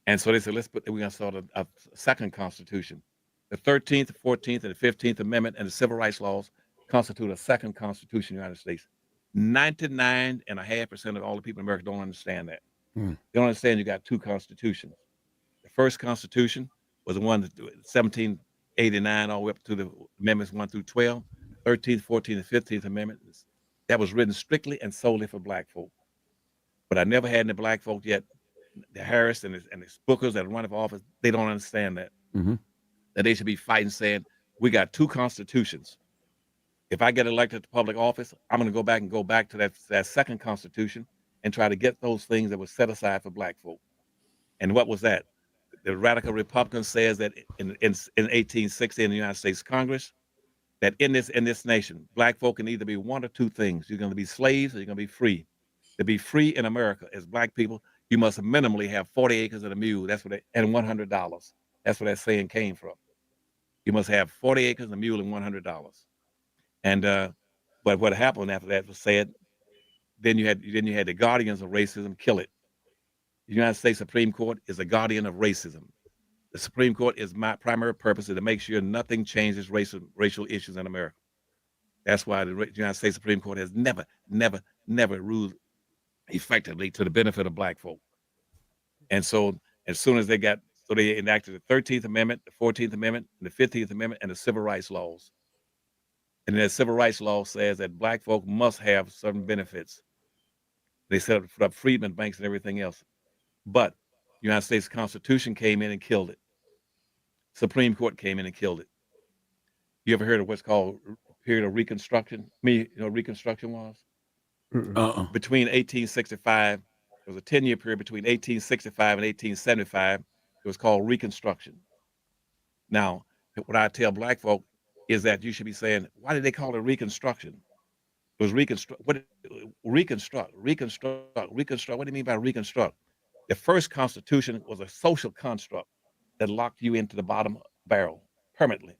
Speaker 16: And so they said, we're going to start a second constitution. The 13th, 14th, and the 15th Amendment and the Civil Rights Laws constitute a second constitution in the United States. 99.5% of all the people in America don't understand that. They don't understand you got two constitutions. The first constitution was the one that 1789 all the way up to the amendments 1 through 12, 13th, 14th, and 15th amendments. That was written strictly and solely for black folk. But I never had any black folk yet. The Harris and the Bookers that run for office, they don't understand that. That they should be fighting, saying, we got two constitutions. If I get elected to public office, I'm going to go back to that second constitution and try to get those things that were set aside for black folk. And what was that? The radical Republican says that in 1860 in the United States Congress, that in this nation, black folk can either be one or two things. You're going to be slaves or you're going to be free. To be free in America as black people, you must minimally have 40 acres and a mule. That's what and $100. That's where that saying came from. You must have 40 acres, a mule, and $100. And but what happened after that was said. Then you had the guardians of racism kill it. The United States Supreme Court is a guardian of racism. The Supreme Court is my primary purpose is to make sure nothing changes racial issues in America. That's why the United States Supreme Court has never ruled effectively to the benefit of black folk. And so as soon as they enacted the 13th Amendment, the 14th Amendment, and the 15th Amendment, and the civil rights laws. And the civil rights law says that black folk must have certain benefits. They set up freedmen banks and everything else. But the United States Constitution came in and killed it. Supreme Court came in and killed it. You ever heard of what's called period of Reconstruction? Reconstruction was? Between 1865, there was a 10-year period between 1865 and 1875. It was called Reconstruction. Now, what I tell black folk is that you should be saying, why did they call it Reconstruction? It was reconstruct. What reconstruct? What do you mean by reconstruct? The first Constitution was a social construct that locked you into the bottom barrel permanently.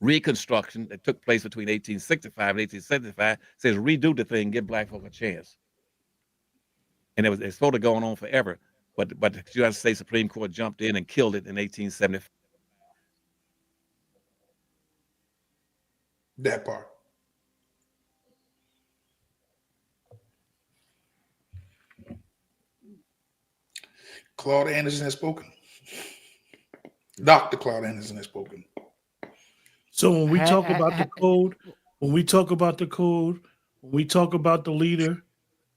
Speaker 16: Reconstruction that took place between 1865 and 1875 says redo the thing, give black folk a chance. And it's supposed to go on forever, but the United States Supreme Court jumped in and killed it in 1875.
Speaker 4: That part. Claude Anderson has spoken. Dr. Claude Anderson has spoken.
Speaker 2: So when we talk about the code, when we talk about the leader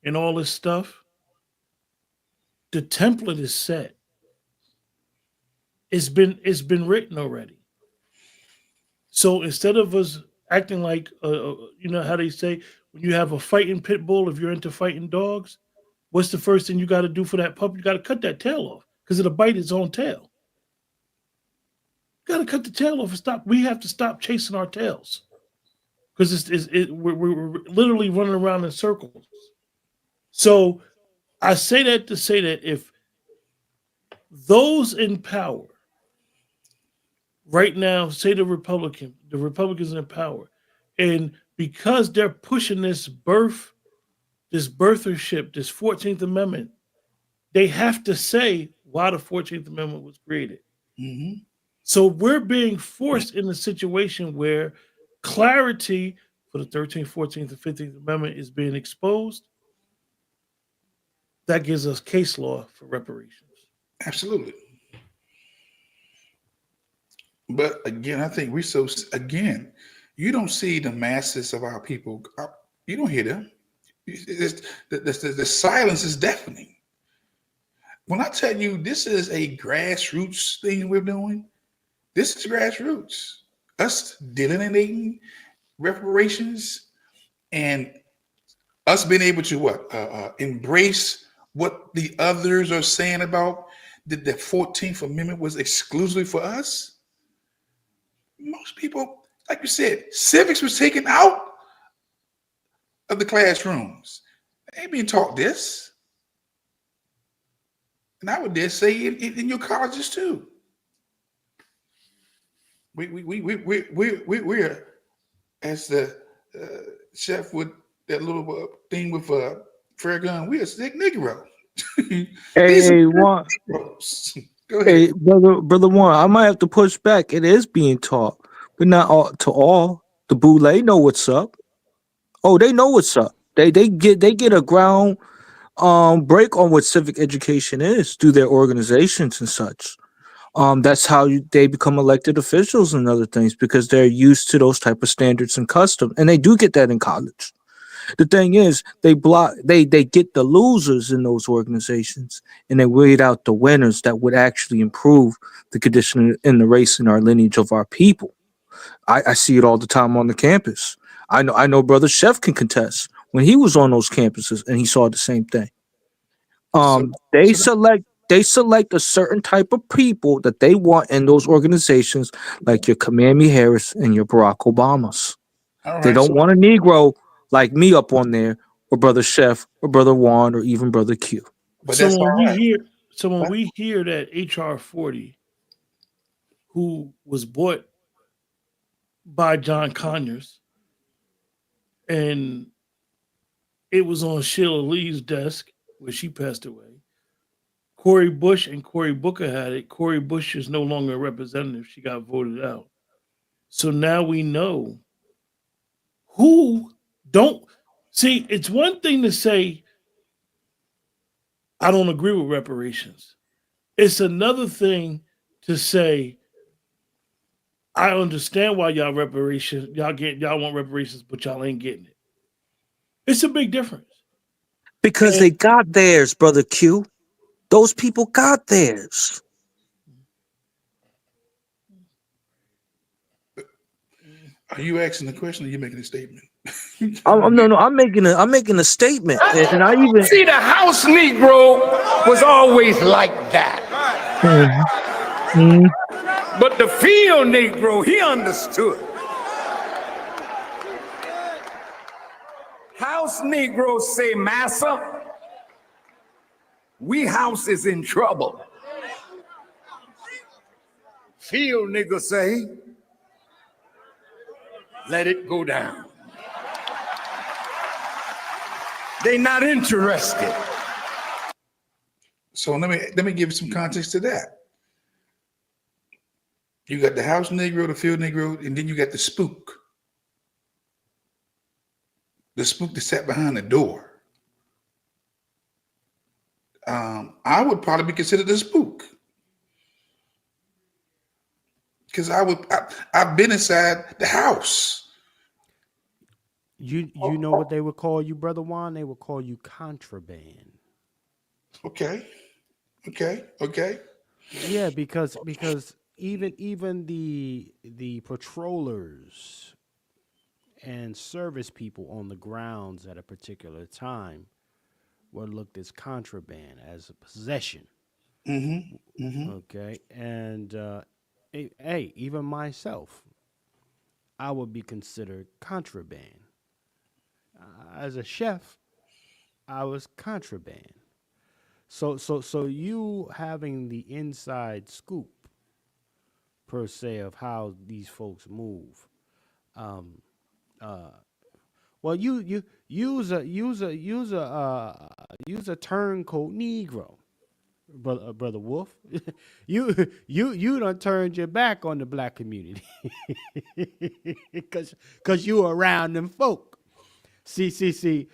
Speaker 2: and all this stuff, the template is set. It's been written already. So instead of us acting like, you know how they say, when you have a fighting pit bull, if you're into fighting dogs, what's the first thing you got to do for that pup? You got to cut that tail off because it'll bite its own tail. You got to cut the tail off and stop. We have to stop chasing our tails because we're literally running around in circles. So I say that to say that if those in power right now, say the Republicans in power, and because they're pushing this birthership, this 14th Amendment, they have to say why the 14th Amendment was created.
Speaker 4: Mm-hmm.
Speaker 2: So we're being forced in a situation where clarity for the 13th, 14th, and 15th Amendment is being exposed. That gives us case law for reparations.
Speaker 4: Absolutely. But again, I think you don't see the masses of our people. You don't hear them. The silence is deafening. When I tell you this is a grassroots thing we're doing, this is grassroots. Us delineating reparations and us being able to embrace what the others are saying about that the 14th Amendment was exclusively for us. Most people, like you said, civics was taken out of the classrooms. They ain't being taught this. And I would dare say in your colleges too. We're as the chef with that little thing with Farragon, we're a sick Negro.
Speaker 3: Hey, Juan.
Speaker 4: Go ahead.
Speaker 3: Hey, brother Juan, I might have to push back. It is being taught, but not all, to all. The Boule know what's up. Oh, they know what's up. They get a ground break on what civic education is through their organizations and such. That's how they become elected officials and other things because they're used to those type of standards and custom, and they do get that in college. The thing is, they get the losers in those organizations, and they weed out the winners that would actually improve the condition in the race and our lineage of our people. I see it all the time on the campus. I know Brother Chef can contest when he was on those campuses and he saw the same thing. They select they select a certain type of people that they want in those organizations, like your Kamami Harris and your Barack Obamas.
Speaker 4: All
Speaker 3: They
Speaker 4: right.
Speaker 3: don't
Speaker 4: So,
Speaker 3: want a Negro like me up on there, or Brother Chef, or Brother Juan, or even Brother Q.
Speaker 4: but
Speaker 2: So
Speaker 4: that's all right.
Speaker 2: when we hear that HR 40, who was bought by John Conyers, and it was on Sheila Lee's desk where she passed away. Cori Bush and Cory Booker had it. Cori Bush is no longer a representative. She got voted out. So now we know who don't see. It's one thing to say, I don't agree with reparations. It's another thing to say, I understand why y'all want reparations, but y'all ain't getting it. It's a big difference.
Speaker 3: Because they got theirs, Brother Q. Those people got theirs.
Speaker 4: Are you asking the question or are you making a statement?
Speaker 3: I'm making a statement, and I even
Speaker 7: See, the house Negro was always like that. But the field Negro, he understood. House Negroes say, Massa, we house is in trouble. Field niggas say, let it go down. They not interested.
Speaker 4: So let me give you some context to that. You got the house Negro, the field Negro, and then you got the spook. The spook that sat behind the door. I would probably be considered a spook. Because I've been inside the house.
Speaker 1: You know what they would call you, Brother Juan? They would call you contraband.
Speaker 4: Okay.
Speaker 1: Yeah, because even the patrollers and service people on the grounds at a particular time were looked as contraband, as a possession. Okay, and hey, even myself, I would be considered contraband. As a chef, I was contraband. So you having the inside scoop per se of how these folks move. Well, you use a turncoat Negro, brother Wolf. you done turned your back on the black community because you around them folk. See.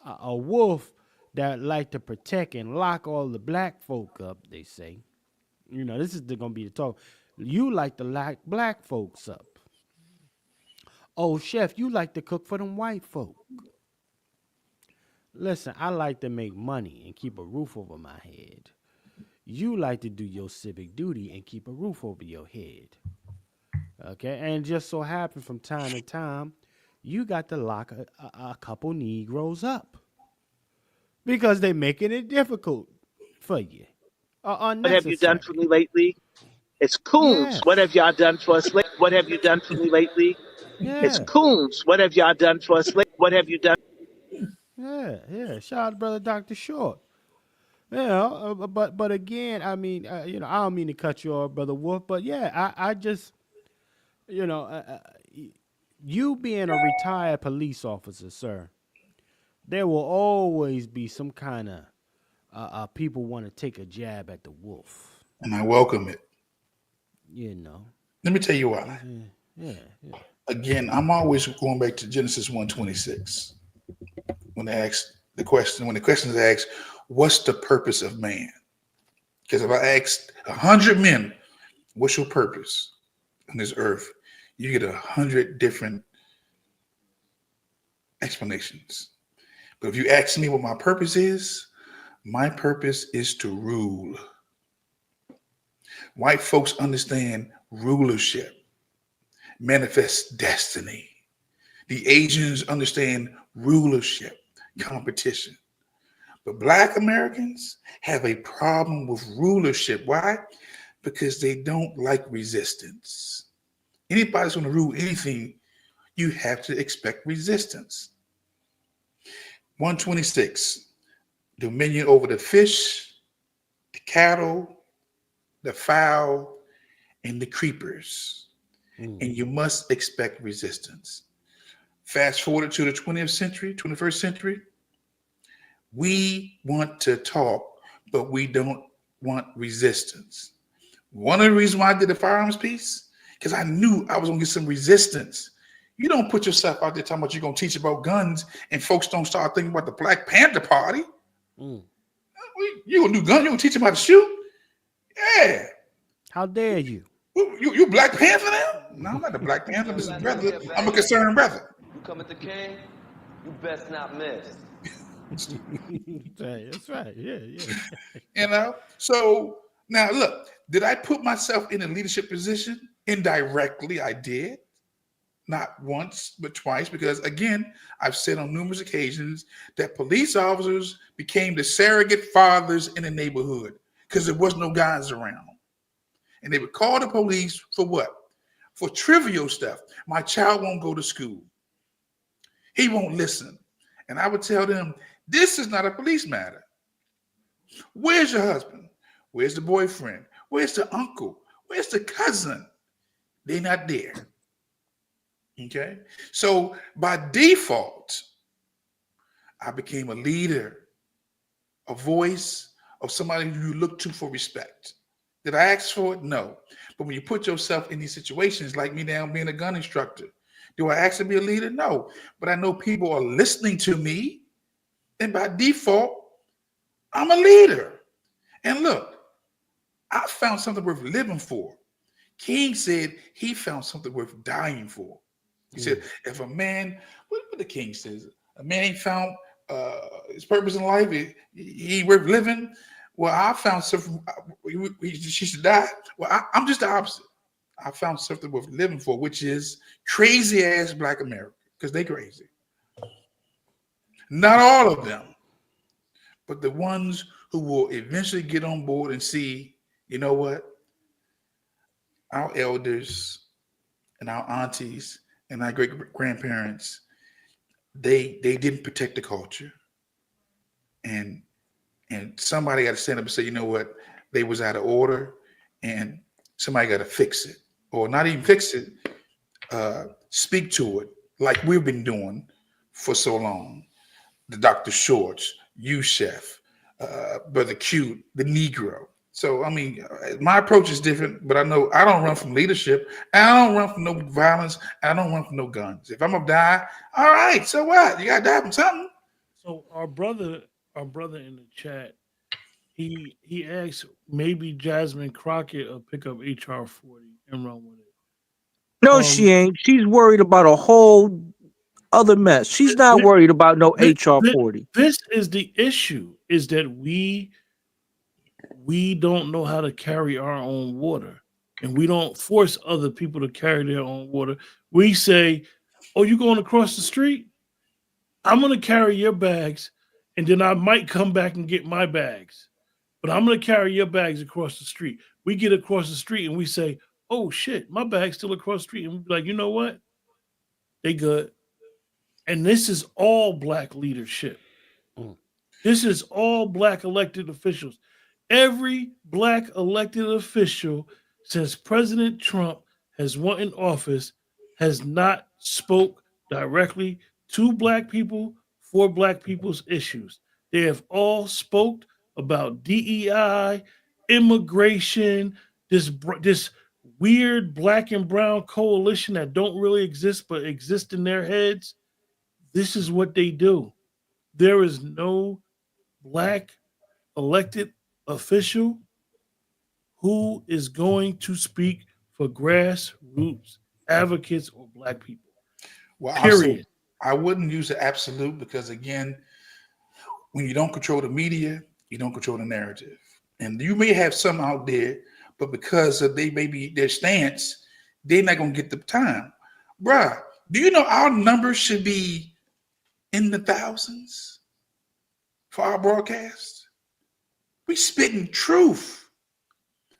Speaker 1: A wolf that like to protect and lock all the black folk up. They say, this is gonna be the talk. You like to lock black folks up. Oh, chef, you like to cook for them white folk. Listen, I like to make money and keep a roof over my head. You like to do your civic duty and keep a roof over your head. Okay, and just so happen from time to time, you got to lock a couple Negroes up because they're making it difficult for you.
Speaker 17: What have you done for me lately? It's Coons. What have y'all done for us lately? What have you done for me lately? It's Coons. What have y'all done for us lately? What have you done?
Speaker 1: Yeah. Shout out to Brother Dr. Short. But again, I mean, I don't mean to cut you off, Brother Wolf, but yeah, I just, you being a retired police officer, sir, there will always be some kind of people want to take a jab at the wolf.
Speaker 4: And I welcome it. Let me tell you why.
Speaker 1: Yeah.
Speaker 4: Again, I'm always going back to Genesis 1:26. When the question is asked, what's the purpose of man? Because if I asked 100 men, what's your purpose on this earth? You get 100 different explanations. But if you ask me what my purpose is to rule. White folks understand rulership, manifest destiny. The Asians understand rulership, competition. But Black Americans have a problem with rulership. Why? Because they don't like resistance. Anybody's going to rule anything, you have to expect resistance. 126, dominion over the fish, the cattle, the fowl, and the creepers. And you must expect resistance. Fast forward to the 20th century, 21st century, we want to talk, but we don't want resistance. One of the reasons why I did the firearms piece, because I knew I was going to get some resistance. You don't put yourself out there talking about you're going to teach about guns and folks don't start thinking about the Black Panther Party. You going to do guns? You going to teach them how to shoot? Yeah.
Speaker 1: How dare you?
Speaker 4: You Black Panther now? No, I'm not the Black Panther. This is brother. I'm a concerned brother.
Speaker 18: You come at the king, you best not miss.
Speaker 1: That's right. Yeah.
Speaker 4: You know? So now look, did I put myself in a leadership position? Indirectly, I did. Not once, but twice, because again, I've said on numerous occasions that police officers became the surrogate fathers in the neighborhood because there was no guys around. And they would call the police for what? For trivial stuff. My child won't go to school. He won't listen. And I would tell them, this is not a police matter. Where's your husband? Where's the boyfriend? Where's the uncle? Where's the cousin? They're not there. Okay? So by default, I became a leader, a voice of somebody who you look to for respect. Did I ask for it? No. But when you put yourself in these situations, like me now being a gun instructor, do I ask to be a leader? No. But I know people are listening to me, and by default, I'm a leader. And look, I found something worth living for. King said he found something worth dying for. He said, if a man, what the King says, a man ain't found his purpose in life, he ain't worth living. Well, I found something, she should die. Well, I'm just the opposite. I found something worth living for, which is crazy ass Black America, because they crazy. Not all of them, but the ones who will eventually get on board and see, you know what? Our elders and our aunties and our great grandparents, they didn't protect the culture. And somebody got to stand up and say, you know what, they was out of order and somebody got to fix it. Or not even fix it, speak to it like we've been doing for so long. The Dr. Shorts, you Chef, Brother Cute, the Negro. So, I mean, my approach is different, but I know I don't run from leadership. I don't run from no violence. I don't run from no guns. If I'm going to die, all right, so what? You got to die from something.
Speaker 2: So our brother in the chat, he asked maybe Jasmine Crockett will pick up HR 40 and run with it.
Speaker 3: No, she ain't. She's worried about a whole other mess. She's not worried about no HR 40.
Speaker 2: This is the issue, is that we don't know how to carry our own water. And we don't force other people to carry their own water. We say, oh, you going across the street? I'm going to carry your bags, and then I might come back and get my bags. But I'm going to carry your bags across the street. We get across the street and we say, oh, shit, my bag's still across the street. And we're like, you know what? They good. And this is all Black leadership. This is all Black elected officials. Every Black elected official since President Trump has won in office has not spoke directly to Black people for Black people's issues. They have all spoke about DEI, immigration, this weird Black and brown coalition that don't really exist but exist in their heads. This is what they do. There is no Black elected official who is going to speak for grassroots advocates or Black people.
Speaker 4: Well,
Speaker 2: period.
Speaker 4: I wouldn't use the absolute because, again, when you don't control the media, you don't control the narrative. And you may have some out there, but because of their stance, they're not going to get the time. Bruh, do you know our numbers should be in the thousands for our broadcast. We spitting truth,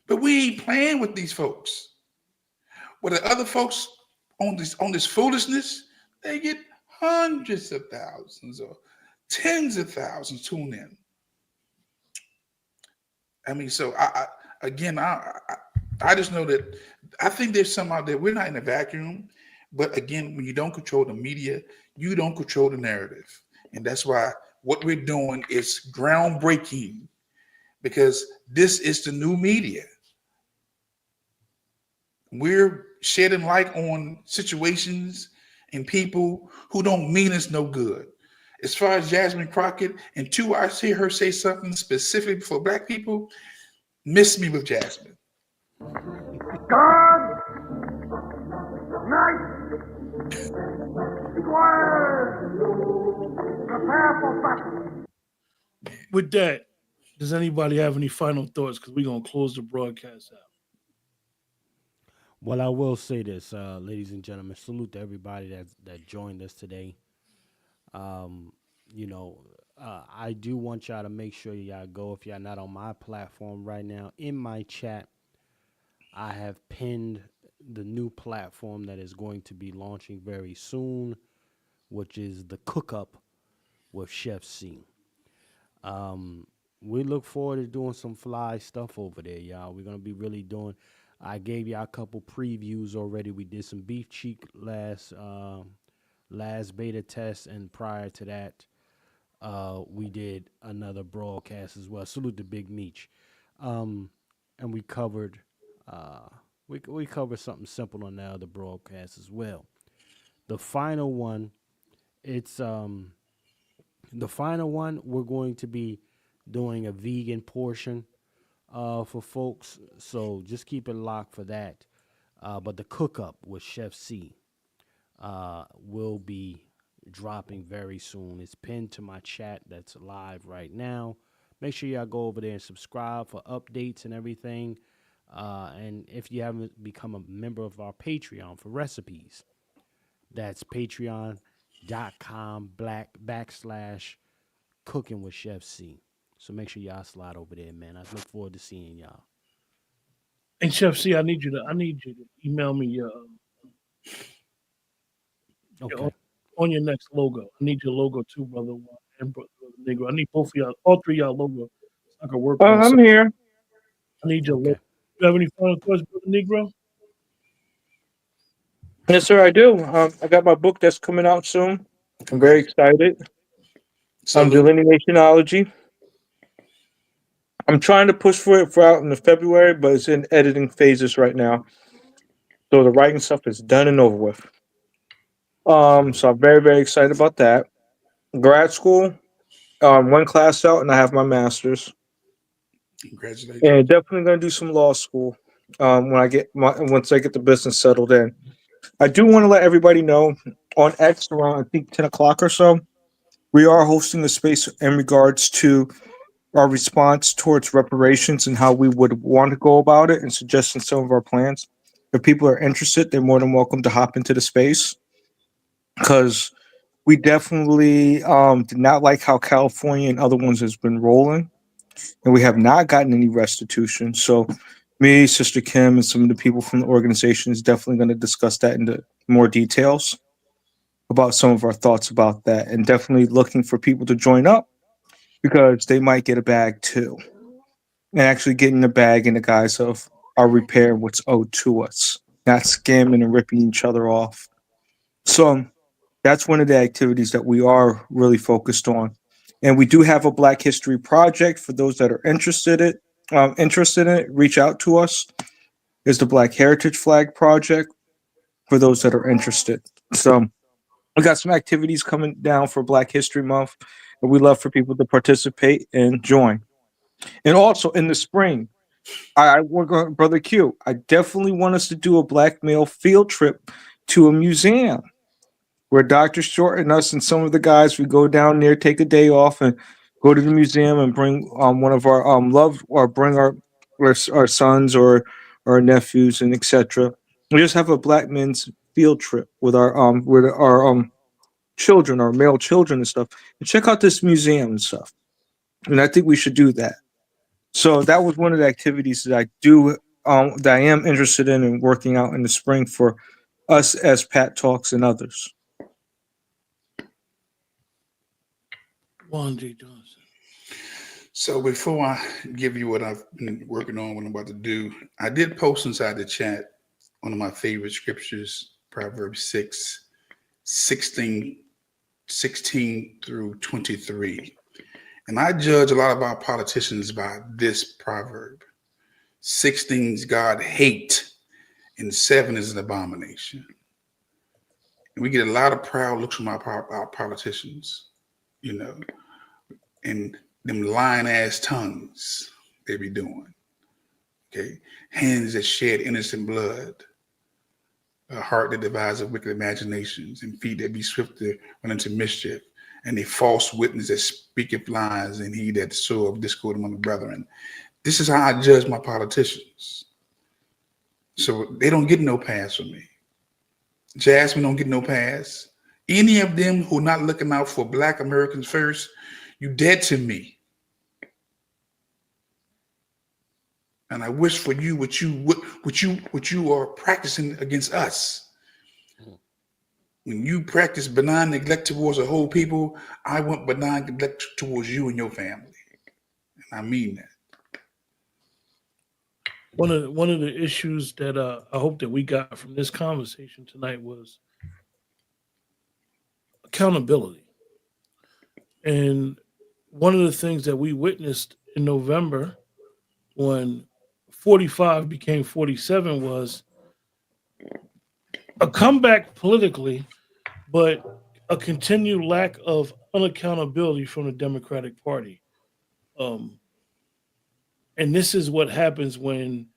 Speaker 4: but we ain't playing with these folks. Where the other folks on this foolishness, they get hundreds of thousands or tens of thousands tune in. I mean, so I just know that I think there's some out there. We're not in a vacuum, but again, when you don't control the media, you don't control the narrative, and that's why what we're doing is groundbreaking, because this is the new media. We're shedding light on situations and people who don't mean us no good. As far as Jasmine Crockett, and two, I hear her say something specifically for Black people. Miss me with Jasmine.
Speaker 5: God, night, square, prepare for battle.
Speaker 2: With that, does anybody have any final thoughts? Because we're going to close the broadcast out.
Speaker 1: Well, I will say this, ladies and gentlemen. Salute to everybody that joined us today. You know, I do want y'all to make sure y'all go, if y'all not on my platform right now, in my chat, I have pinned the new platform that is going to be launching very soon, which is the Cook Up with Chef C. We look forward to doing some fly stuff over there, y'all. We're going to be really doing, I gave y'all a couple previews already. We did some beef cheek last beta test, and prior to that, we did another broadcast as well. Salute to Big Meech. And we covered we covered something simple on the other broadcast as well. The final one, we're going to be doing a vegan portion for folks. So just keep it locked for that. But the Cook Up with Chef C will be dropping very soon. It's pinned to my chat that's live right now. Make sure y'all go over there and subscribe for updates and everything. And if you haven't become a member of our Patreon for recipes, that's patreon.com/cooking with Chef C. So make sure y'all slide over there, man. I look forward to seeing y'all.
Speaker 2: And Chef C, I need you to email me on your next logo. I need your logo too, brother Juan and brother Negro. I need both of y'all, all three of y'all logo. So I can work on
Speaker 3: I'm here.
Speaker 2: I need your logo. You have any final thoughts, brother Negro?
Speaker 3: Yes, sir, I do. I got my book that's coming out soon. I'm very excited. Delineationology. I'm trying to push for it for out in the February, but it's in editing phases right now. So the writing stuff is done and over with. So I'm very, very excited about that. Grad school, one class out, and I have my master's.
Speaker 4: Congratulations.
Speaker 3: And definitely going to do some law school once I get the business settled in. I do want to let everybody know on X around I think 10 o'clock or so, we are hosting a space in regards to our response towards reparations and how we would want to go about it and suggesting some of our plans. If people are interested, they're more than welcome to hop into the space, because we definitely did not like how California and other ones has been rolling, and we have not gotten any restitution. So me, Sister Kim, and some of the people from the organization is definitely going to discuss that into more details about some of our thoughts about that, and definitely looking for people to join up because they might get a bag too. And actually getting the bag in the guise of our repair what's owed to us, not scamming and ripping each other off. So that's one of the activities that we are really focused on. And we do have a Black History Project for those that are interested in it. Reach out to us. Is the Black Heritage Flag Project for those that are interested. So we got some activities coming down for Black History Month, and we love for people to participate and join. And also in the spring, we're going, Brother Q. I definitely want us to do a black male field trip to a museum where Dr. Short and us and some of the guys, we go down there, take a day off, and go to the museum and bring one of our loved, or bring our sons or our nephews and etc. We just have a black men's field trip with our children, our male children and stuff, and check out this museum and stuff. And I think we should do that. So that was one of the activities that I am interested in and working out in the spring for us as Pat Talks and others.
Speaker 2: Juan J. Johnson.
Speaker 4: So before I give you what I've been working on, what I'm about to do, I did post inside the chat one of my favorite scriptures, Proverbs 6, 16 through 23. And I judge a lot of our politicians by this proverb. 16 is God hate, and 7 is an abomination. And we get a lot of proud looks from our politicians, you know, and them lying ass tongues they be doing. Okay. Hands that shed innocent blood, a heart that devises wicked imaginations, and feet that be swift to run into mischief, and a false witness that speaketh lies, and he that soweth discord among the brethren. This is how I judge my politicians. So they don't get no pass from me. Jasmine don't get no pass. Any of them who are not looking out for Black Americans first, you dead to me. And I wish for you what you are practicing against us. When you practice benign neglect towards a whole people, I want benign neglect towards you and your family. And I mean that.
Speaker 2: One of the issues that I hope that we got from this conversation tonight was accountability. And one of the things that we witnessed in November when 45 became 47 was a comeback politically, but a continued lack of unaccountability from the Democratic Party. And this is what happens when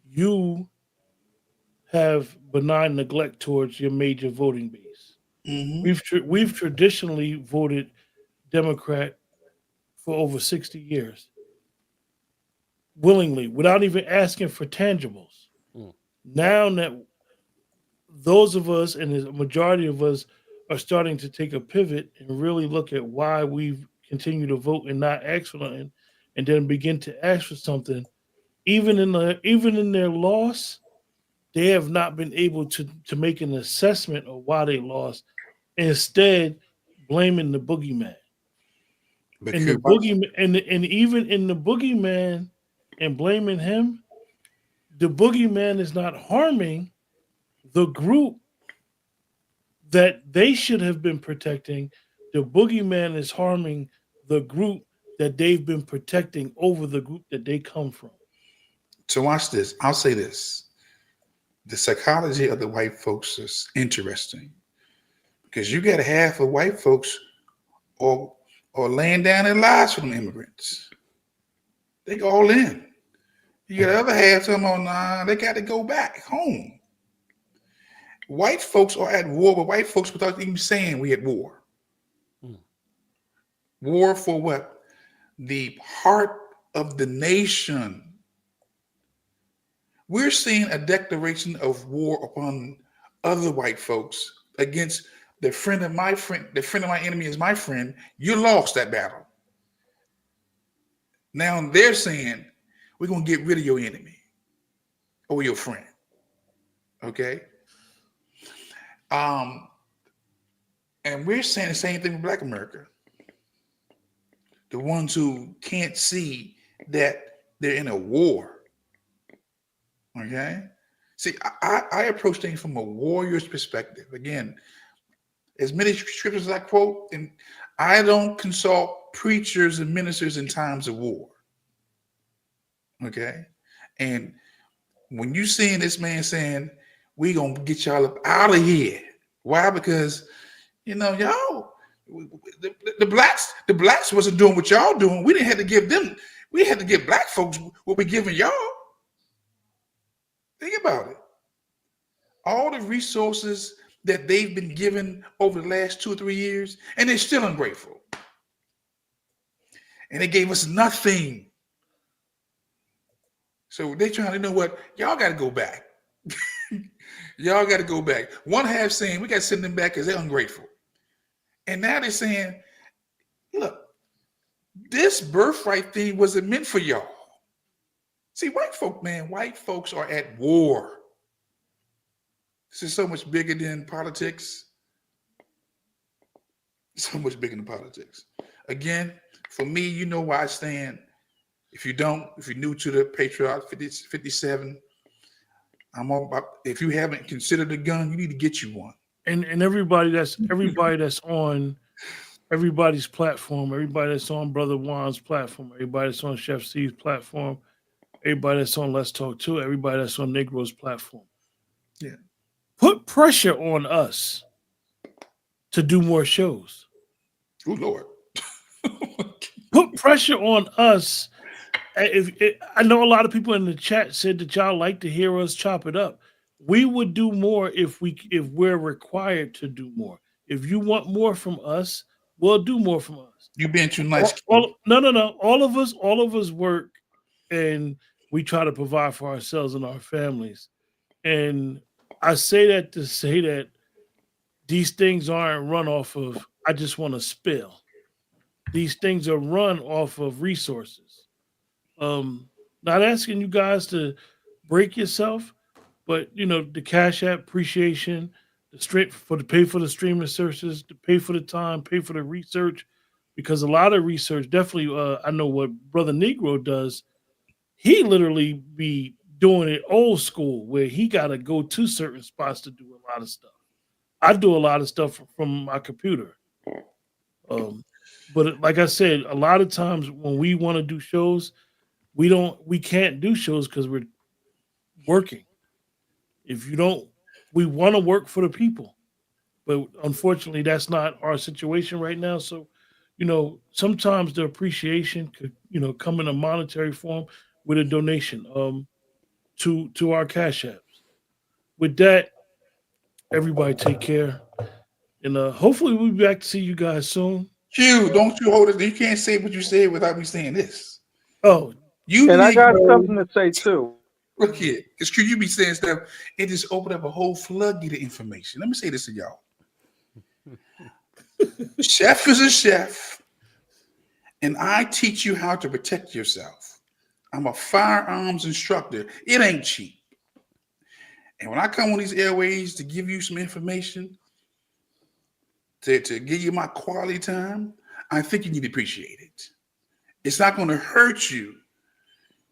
Speaker 2: you have benign neglect towards your major voting base.
Speaker 4: Mm-hmm.
Speaker 2: We've traditionally voted Democrat for over 60 years, willingly, without even asking for tangibles. Now that those of us and the majority of us are starting to take a pivot and really look at why we've continued to vote and not ask for nothing, and then begin to ask for something, even in their loss, they have not been able to make an assessment of why they lost, instead blaming the boogeyman. And the boogeyman, and even in the boogeyman and blaming him, the boogeyman is not harming the group that they should have been protecting. The boogeyman is harming the group that they've been protecting over the group that they come from.
Speaker 4: So watch this. I'll say this. The psychology of the white folks is interesting because you got half of white folks or laying down their lives for them immigrants. They go all in. You got the other half of them on, they got to go back home. White folks are at war with white folks without even saying we at war. War for what? The heart of the nation. We're seeing a declaration of war upon other white folks against the friend of my friend. The friend of my enemy is my friend. You lost that battle. Now they're saying we're going to get rid of your enemy or your friend. Okay? And we're saying the same thing with Black America. The ones who can't see that they're in a war. Okay? See, I approach things from a warrior's perspective. Again, as many scriptures as I quote, and I don't consult preachers and ministers in times of war. Okay? And when you seeing this man saying, we gonna get y'all up out of here. Why? Because, y'all, the blacks wasn't doing what y'all doing. We didn't have to give them, we had to give black folks what we giving y'all. Think about it. All the resources that they've been given over the last 2 or 3 years, and they're still ungrateful. And they gave us nothing. So they're trying to know what, y'all got to go back. Y'all got to go back. One half saying we got to send them back because they're ungrateful. And now they're saying, look, This birthright thing wasn't meant for y'all. See, white folks are at war. This is so much bigger than politics. So much bigger than politics. Again, for me, you know where I stand. If you're new to the Patriot 57, I'm all about, if you haven't considered a gun, you need to get you one.
Speaker 2: And everybody that's on everybody's platform, everybody that's on Brother Juan's platform, everybody that's on Chef C's platform, everybody that's on Let's Talk Too, everybody that's on Negro's platform.
Speaker 4: Yeah.
Speaker 2: Put pressure on us to do more shows.
Speaker 4: Oh Lord.
Speaker 2: Put pressure on us. I know a lot of people in the chat said that y'all like to hear us chop it up. We would do more if we're required to do more. If you want more from us, we'll do more from us.
Speaker 4: You being too nice.
Speaker 2: No. All of us work, and we try to provide for ourselves and our families. And I say that to say that these things aren't run off of, I just want to spill. These things are run off of resources. Not asking you guys to break yourself, but the Cash App appreciation, the straight for the pay for the streaming services, to pay for the time, pay for the research, because a lot of research definitely. I know what Brother Negro does. He literally be doing it old school, where he got to go to certain spots to do a lot of stuff. I do a lot of stuff from my computer. But like I said, a lot of times when we want to do shows, we can't do shows because we're working. We want to work for the people, but unfortunately that's not our situation right now. So, sometimes the appreciation could, come in a monetary form with a donation to our Cash Apps. With that, everybody take care. And hopefully we'll be back to see you guys soon.
Speaker 4: Q, don't you hold it. You can't say what you said without me saying this.
Speaker 2: Oh,
Speaker 3: and I got something to say too.
Speaker 4: Look here, because Q, you be saying stuff, it just opened up a whole floodgate of information. Let me say this to y'all. Chef is a chef, and I teach you how to protect yourself. I'm a firearms instructor. It ain't cheap. And when I come on these airways to give you some information, to give you my quality time, I think you need to appreciate it. It's not going to hurt you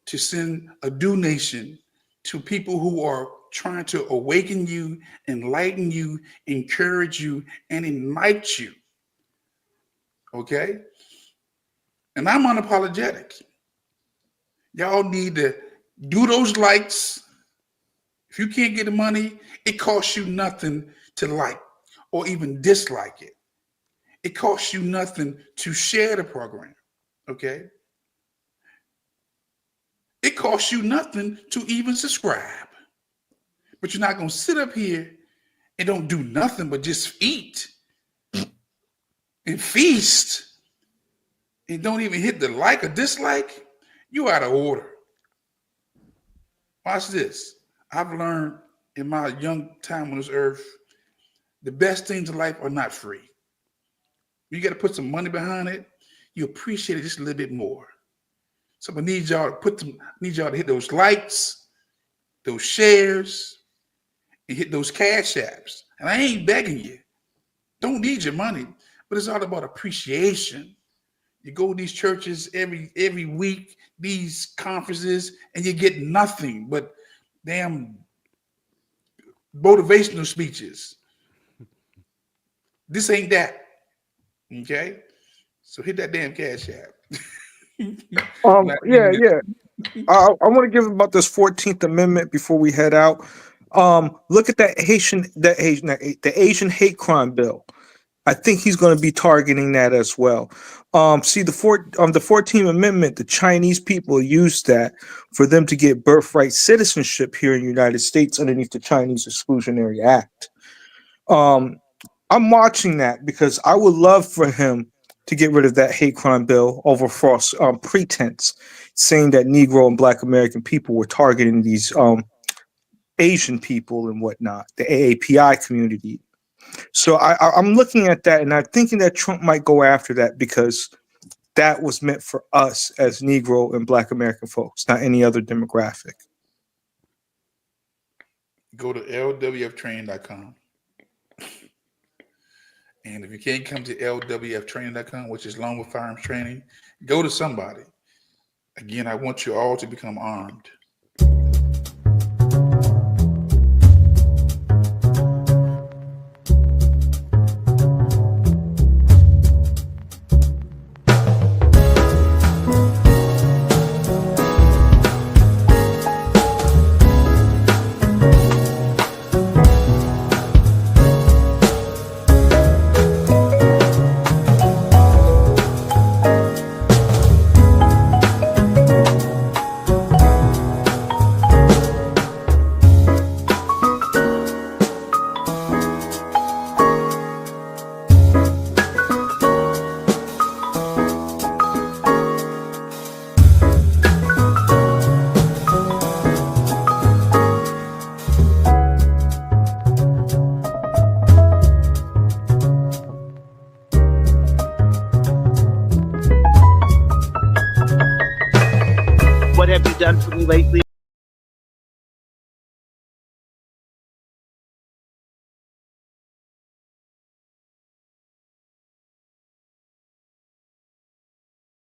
Speaker 4: to send a donation to people who are trying to awaken you, enlighten you, encourage you, and ignite you. Okay? And I'm unapologetic. Y'all need to do those likes. If you can't get the money, it costs you nothing to like or even dislike it. It costs you nothing to share the program, okay? It costs you nothing to even subscribe. But you're not going to sit up here and don't do nothing but just eat and feast and don't even hit the like or dislike. You out of order. Watch this. I've learned in my young time on this earth, the best things in life are not free. You got to put some money behind it. You appreciate it just a little bit more. So I need y'all to hit those likes, those shares, and hit those Cash Apps. And I ain't begging you. Don't need your money, but it's all about appreciation. You go to these churches every week, these conferences, and you get nothing but damn motivational speeches. This ain't that. Okay? So hit that damn Cash App.
Speaker 3: Yeah. I want to give about this 14th Amendment before we head out. Look at the Asian hate crime bill. I think he's going to be targeting that as well. See the 14th Amendment, the Chinese people used that for them to get birthright citizenship here in the United States underneath the Chinese Exclusionary Act. I'm watching that because I would love for him to get rid of that hate crime bill over false pretense, saying that Negro and Black American people were targeting these Asian people and whatnot, the AAPI community. So I'm looking at that and I'm thinking that Trump might go after that because that was meant for us as Negro and Black American folks, not any other demographic.
Speaker 4: Go to lwftraining.com. And if you can't come to lwftraining.com, which is Long with Firearms Training, go to somebody. Again, I want you all to become armed.
Speaker 17: What have you done for me lately?